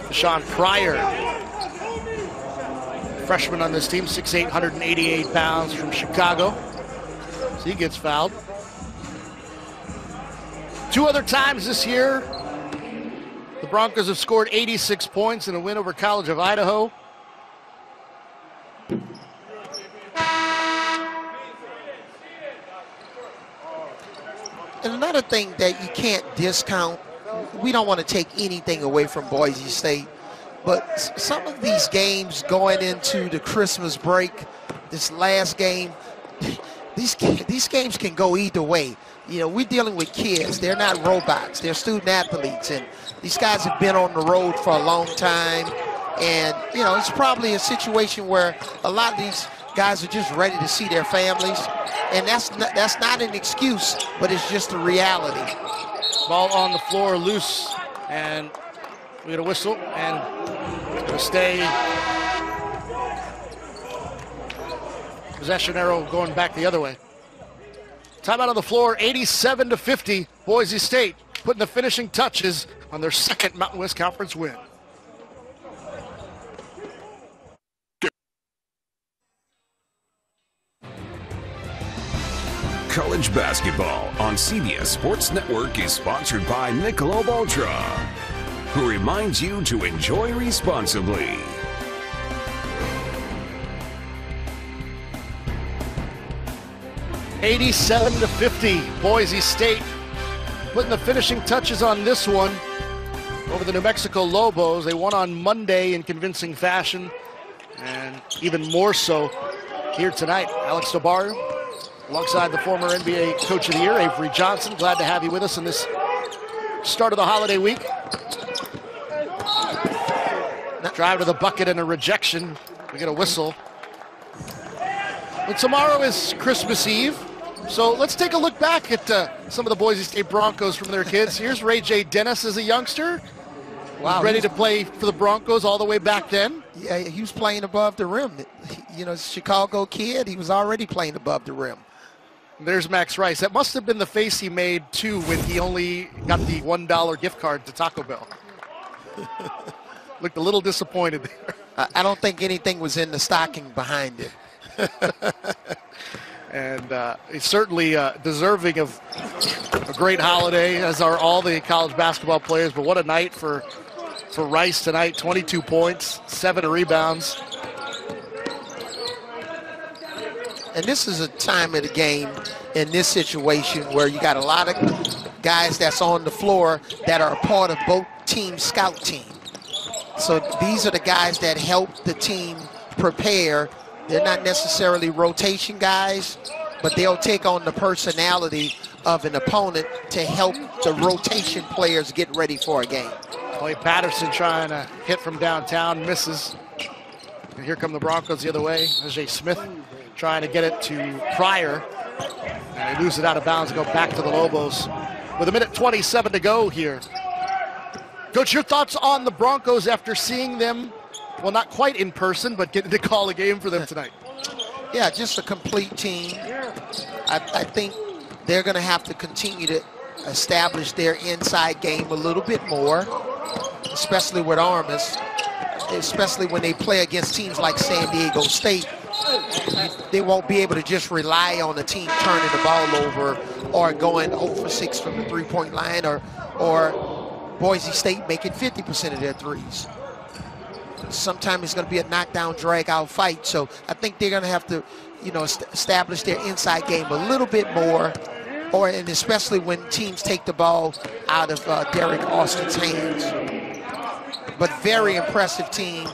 Deshaun Pryor, freshman on this team, 6'8", 188 pounds from Chicago. So he gets fouled. 2 other times this year, the Broncos have scored 86 points in a win over College of Idaho. And another thing that you can't discount, we don't want to take anything away from Boise State, but some of these games going into the Christmas break, this last game, these games can go either way. You know, we're dealing with kids. They're not robots. They're student athletes, and these guys have been on the road for a long time. And, you know, it's probably a situation where a lot of these guys are just ready to see their families. And that's not an excuse, but it's just a reality. Ball on the floor, loose, and we get a whistle, and it's going to stay. Possession arrow going back the other way. Timeout on the floor, 87-50. Boise State putting the finishing touches on their second Mountain West Conference win. College basketball on CBS Sports Network is sponsored by Michelob Ultra, who reminds you to enjoy responsibly. $87-50, Boise State putting the finishing touches on this one over the New Mexico Lobos. They won on Monday in convincing fashion, and even more so here tonight. Alex Tabaru, alongside the former NBA Coach of the Year, Avery Johnson. Glad to have you with us in this start of the holiday week. Drive to the bucket and a rejection. We get a whistle. But tomorrow is Christmas Eve, so let's take a look back at some of the Boise State Broncos from their kids. Here's Ray J. Dennis as a youngster. Wow, ready to play for the Broncos all the way back then. Yeah, he was playing above the rim. You know, Chicago kid, he was already playing above the rim. There's Max Rice. That must have been the face he made, too, when he only got the $1 gift card to Taco Bell. Looked a little disappointed there. I don't think anything was in the stocking behind it. And he's certainly deserving of a great holiday, as are all the college basketball players. But what a night for Rice tonight. 22 points, 7 rebounds. And this is a time of the game in this situation where you got a lot of guys that's on the floor that are a part of both teams' scout team. So these are the guys that help the team prepare. They're not necessarily rotation guys, but they'll take on the personality of an opponent to help the rotation players get ready for a game. Clay Patterson trying to hit from downtown, misses. And here come the Broncos the other way. Ajay Smith trying to get it to Pryor. And they lose it out of bounds and go back to the Lobos. With 1:27 to go here. Coach, your thoughts on the Broncos after seeing them, well, not quite in person, but getting to call a game for them tonight? Yeah, just a complete team. I think they're going to have to continue to establish their inside game a little bit more, especially with Armas, especially when they play against teams like San Diego State. They won't be able to just rely on the team turning the ball over or going 0 for 6 from the three-point line or Boise State making 50% of their threes. Sometimes it's going to be a knockdown, drag-out fight. So I think they're going to have to, you know, establish their inside game a little bit more, and especially when teams take the ball out of Derrick Alston's hands. But very impressive team,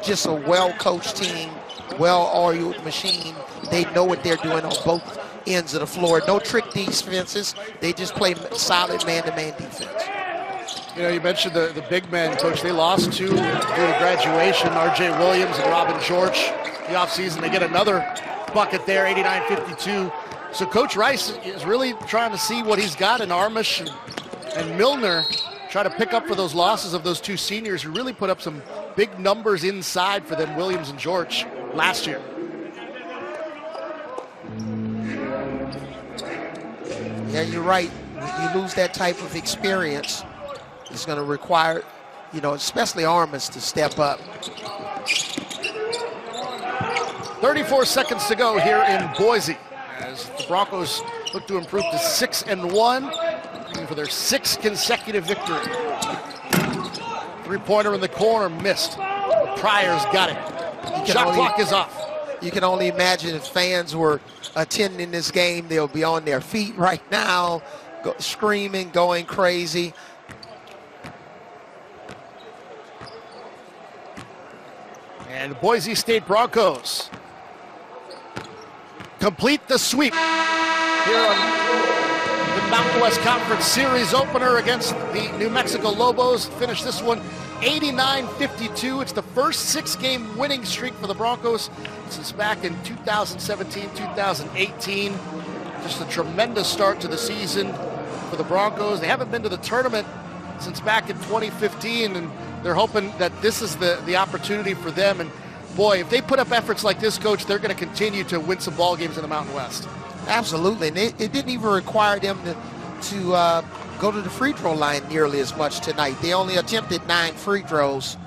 just a well-coached team, well-oiled machine. They know what they're doing on both ends of the floor. No trick defenses. They just play solid man-to-man defense. You know, you mentioned the big men, Coach. They lost two due to graduation, R.J. Williams and Robin George. The offseason, they get another bucket there, 89-52. So Coach Rice is really trying to see what he's got in Armish and Milner, try to pick up for those losses of those two seniors who really put up some big numbers inside for them, Williams and George, last year. Yeah, you're right. When you lose that type of experience, it's going to require, you know, especially Armas to step up. 34 seconds to go here in Boise as the Broncos look to improve to 6-1, looking for their 6th consecutive victory. Three-pointer in the corner, missed. Pryor's got it. Shot clock is off. You can only imagine if fans were attending this game, they'll be on their feet right now, screaming, going crazy. And the Boise State Broncos complete the sweep here on the Mountain West Conference Series opener against the New Mexico Lobos. Finish this one 89-52. It's the first 6-game winning streak for the Broncos since back in 2017, 2018. Just a tremendous start to the season for the Broncos. They haven't been to the tournament since back in 2015, and they're hoping that this is the opportunity for them. And boy, if they put up efforts like this, Coach, they're going to continue to win some ball games in the Mountain West. Absolutely, and it didn't even require them to go to the free throw line nearly as much tonight. They only attempted 9 free throws,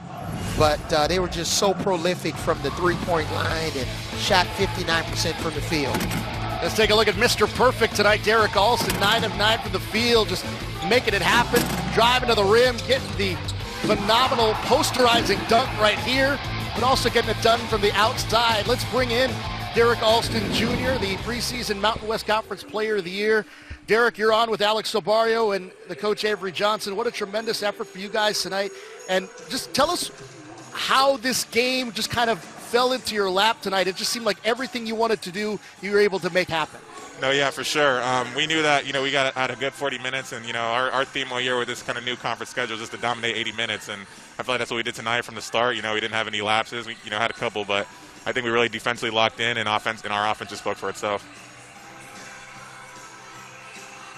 but they were just so prolific from the three-point line and shot 59% from the field. Let's take a look at Mr. Perfect tonight. Derrick Alston, 9 of 9 from the field, just making it happen, driving to the rim, getting the phenomenal posterizing dunk right here, but also getting it done from the outside. Let's bring in Derrick Alston Jr., the preseason Mountain West Conference Player of the Year. Derrick, you're on with Alex Sobario and the coach Avery Johnson. What a tremendous effort for you guys tonight. And just tell us how this game just kind of fell into your lap tonight. It just seemed like everything you wanted to do, you were able to make happen. No, yeah, for sure. We knew that, we got a good 40 minutes, and, our theme all year with this kind of new conference schedule is just to dominate 80 minutes, and I feel like that's what we did tonight from the start. We didn't have any lapses. We, had a couple, but I think we really defensively locked in, and our offense just spoke for itself.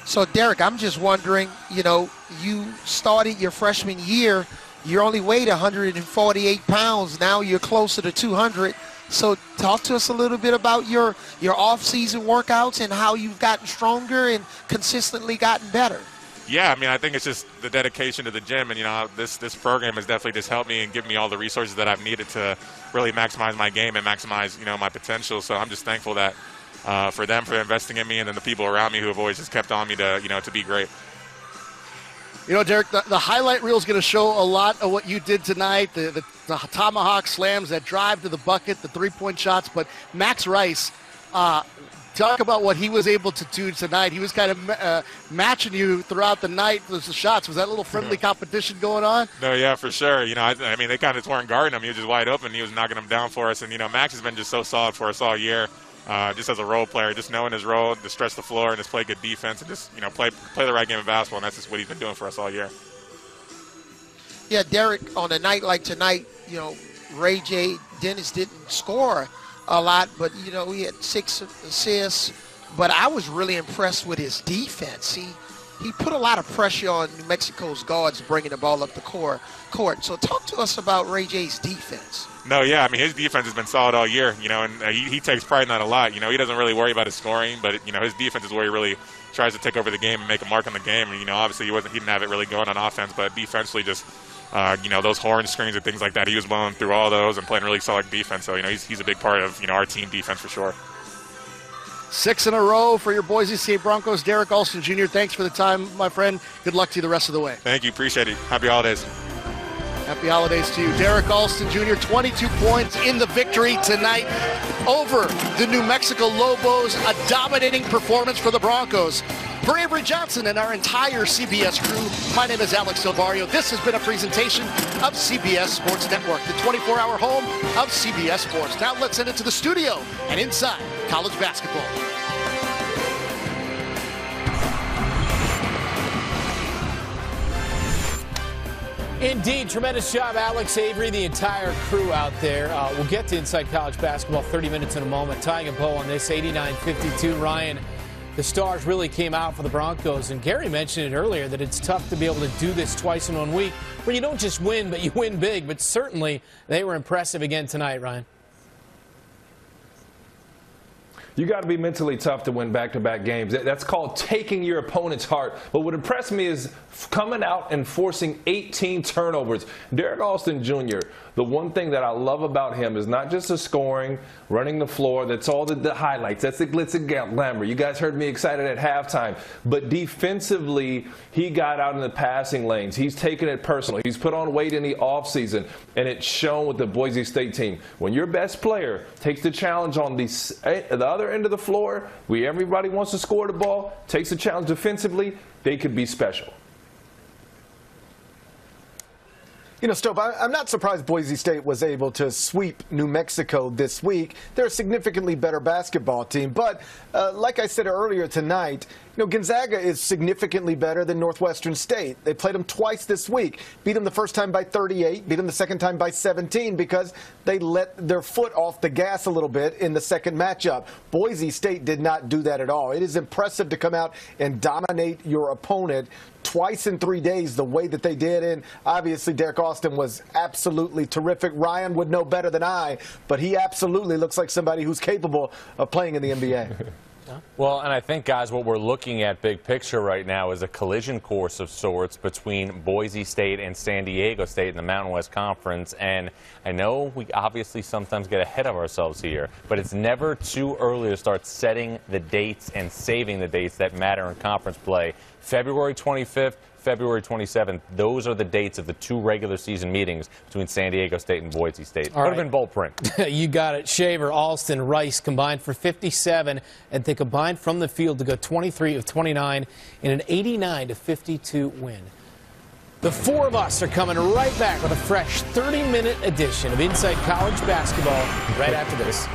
So, Derrick, I'm just wondering, you started your freshman year, you only weighed 148 pounds. Now you're closer to 200. So talk to us a little bit about your off-season workouts and how you've gotten stronger and consistently gotten better. Yeah, I think it's just the dedication to the gym, and this program has definitely just helped me and given me all the resources that I've needed to really maximize my game and maximize my potential. So I'm just thankful that for them for investing in me, and then the people around me who have always just kept on me to to be great. Derrick, the highlight reel is going to show a lot of what you did tonight, the tomahawk slams, that drive to the bucket, the three-point shots. But Max Rice, talk about what he was able to do tonight. He was kind of matching you throughout the night with the shots. Was that a little friendly competition going on? No, yeah, for sure. They kind of just weren't guarding him. He was just wide open. He was knocking them down for us. And, Max has been just so solid for us all year. Just as a role player, just knowing his role, to stretch the floor and just play good defense and just, play the right game of basketball, and that's just what he's been doing for us all year. Yeah, Derrick, on a night like tonight, Ray J. Dennis didn't score a lot, but, he had 6 assists. But I was really impressed with his defense. He put a lot of pressure on New Mexico's guards bringing the ball up the court. So talk to us about Ray J's defense. No, yeah, his defense has been solid all year, and he takes pride in that a lot. He doesn't really worry about his scoring, but, his defense is where he really tries to take over the game and make a mark on the game. And, obviously he didn't have it really going on offense, but defensively just, those horn screens and things like that, he was blowing through all those and playing really solid defense. So, he's a big part of, our team defense for sure. 6 in a row for your Boise State Broncos. Derrick Alston Jr., thanks for the time, my friend. Good luck to you the rest of the way. Thank you. Appreciate it. Happy holidays. Happy holidays to you. Derrick Alston Jr., 22 points in the victory tonight over the New Mexico Lobos. A dominating performance for the Broncos. For Avery Johnson and our entire CBS crew, my name is Alex Silvario. This has been a presentation of CBS Sports Network, the 24-hour home of CBS Sports. Now let's send it to the studio and inside college basketball. Indeed, tremendous job, Alex, Avery, the entire crew out there. We'll get to Inside College Basketball 30 minutes in a moment. Tying a bow on this, 89-52. Ryan, the stars really came out for the Broncos, and Gary mentioned it earlier that it's tough to be able to do this twice in 1 week, where you don't just win, but you win big. But certainly they were impressive again tonight, Ryan. You got to be mentally tough to win back-to-back games. That's called taking your opponent's heart. But what impressed me is coming out and forcing 18 turnovers. Derrick Alston Jr., the one thing that I love about him is not just the scoring, running the floor. That's all the highlights. That's the glitz and glamour. You guys heard me excited at halftime. But defensively, he got out in the passing lanes. He's taken it personal. He's put on weight in the offseason, and it's shown with the Boise State team. When your best player takes the challenge on the other end of the floor, where everybody wants to score the ball, takes the challenge defensively, they could be special. Stope, I'm not surprised Boise State was able to sweep New Mexico this week. They're a significantly better basketball team. But like I said earlier tonight, Gonzaga is significantly better than Northwestern State. They played them twice this week. Beat them the first time by 38, beat them the second time by 17 because they let their foot off the gas a little bit in the second matchup. Boise State did not do that at all. It is impressive to come out and dominate your opponent twice in 3 days the way that they did. And obviously Derrick Alston was absolutely terrific. Ryan would know better than I, but he absolutely looks like somebody who's capable of playing in the NBA. Well, and I think, guys, what we're looking at big picture right now is a collision course of sorts between Boise State and San Diego State in the Mountain West Conference. And I know we obviously sometimes get ahead of ourselves here, but it's never too early to start setting the dates and saving the dates that matter in conference play. February 25th, February 27th, those are the dates of the 2 regular season meetings between San Diego State and Boise State. Would have been bold print. You got it. Shaver, Alston, Rice combined for 57, and they combined from the field to go 23 of 29 in an 89-52 win. The 4 of us are coming right back with a fresh 30-minute edition of Inside College Basketball right after this.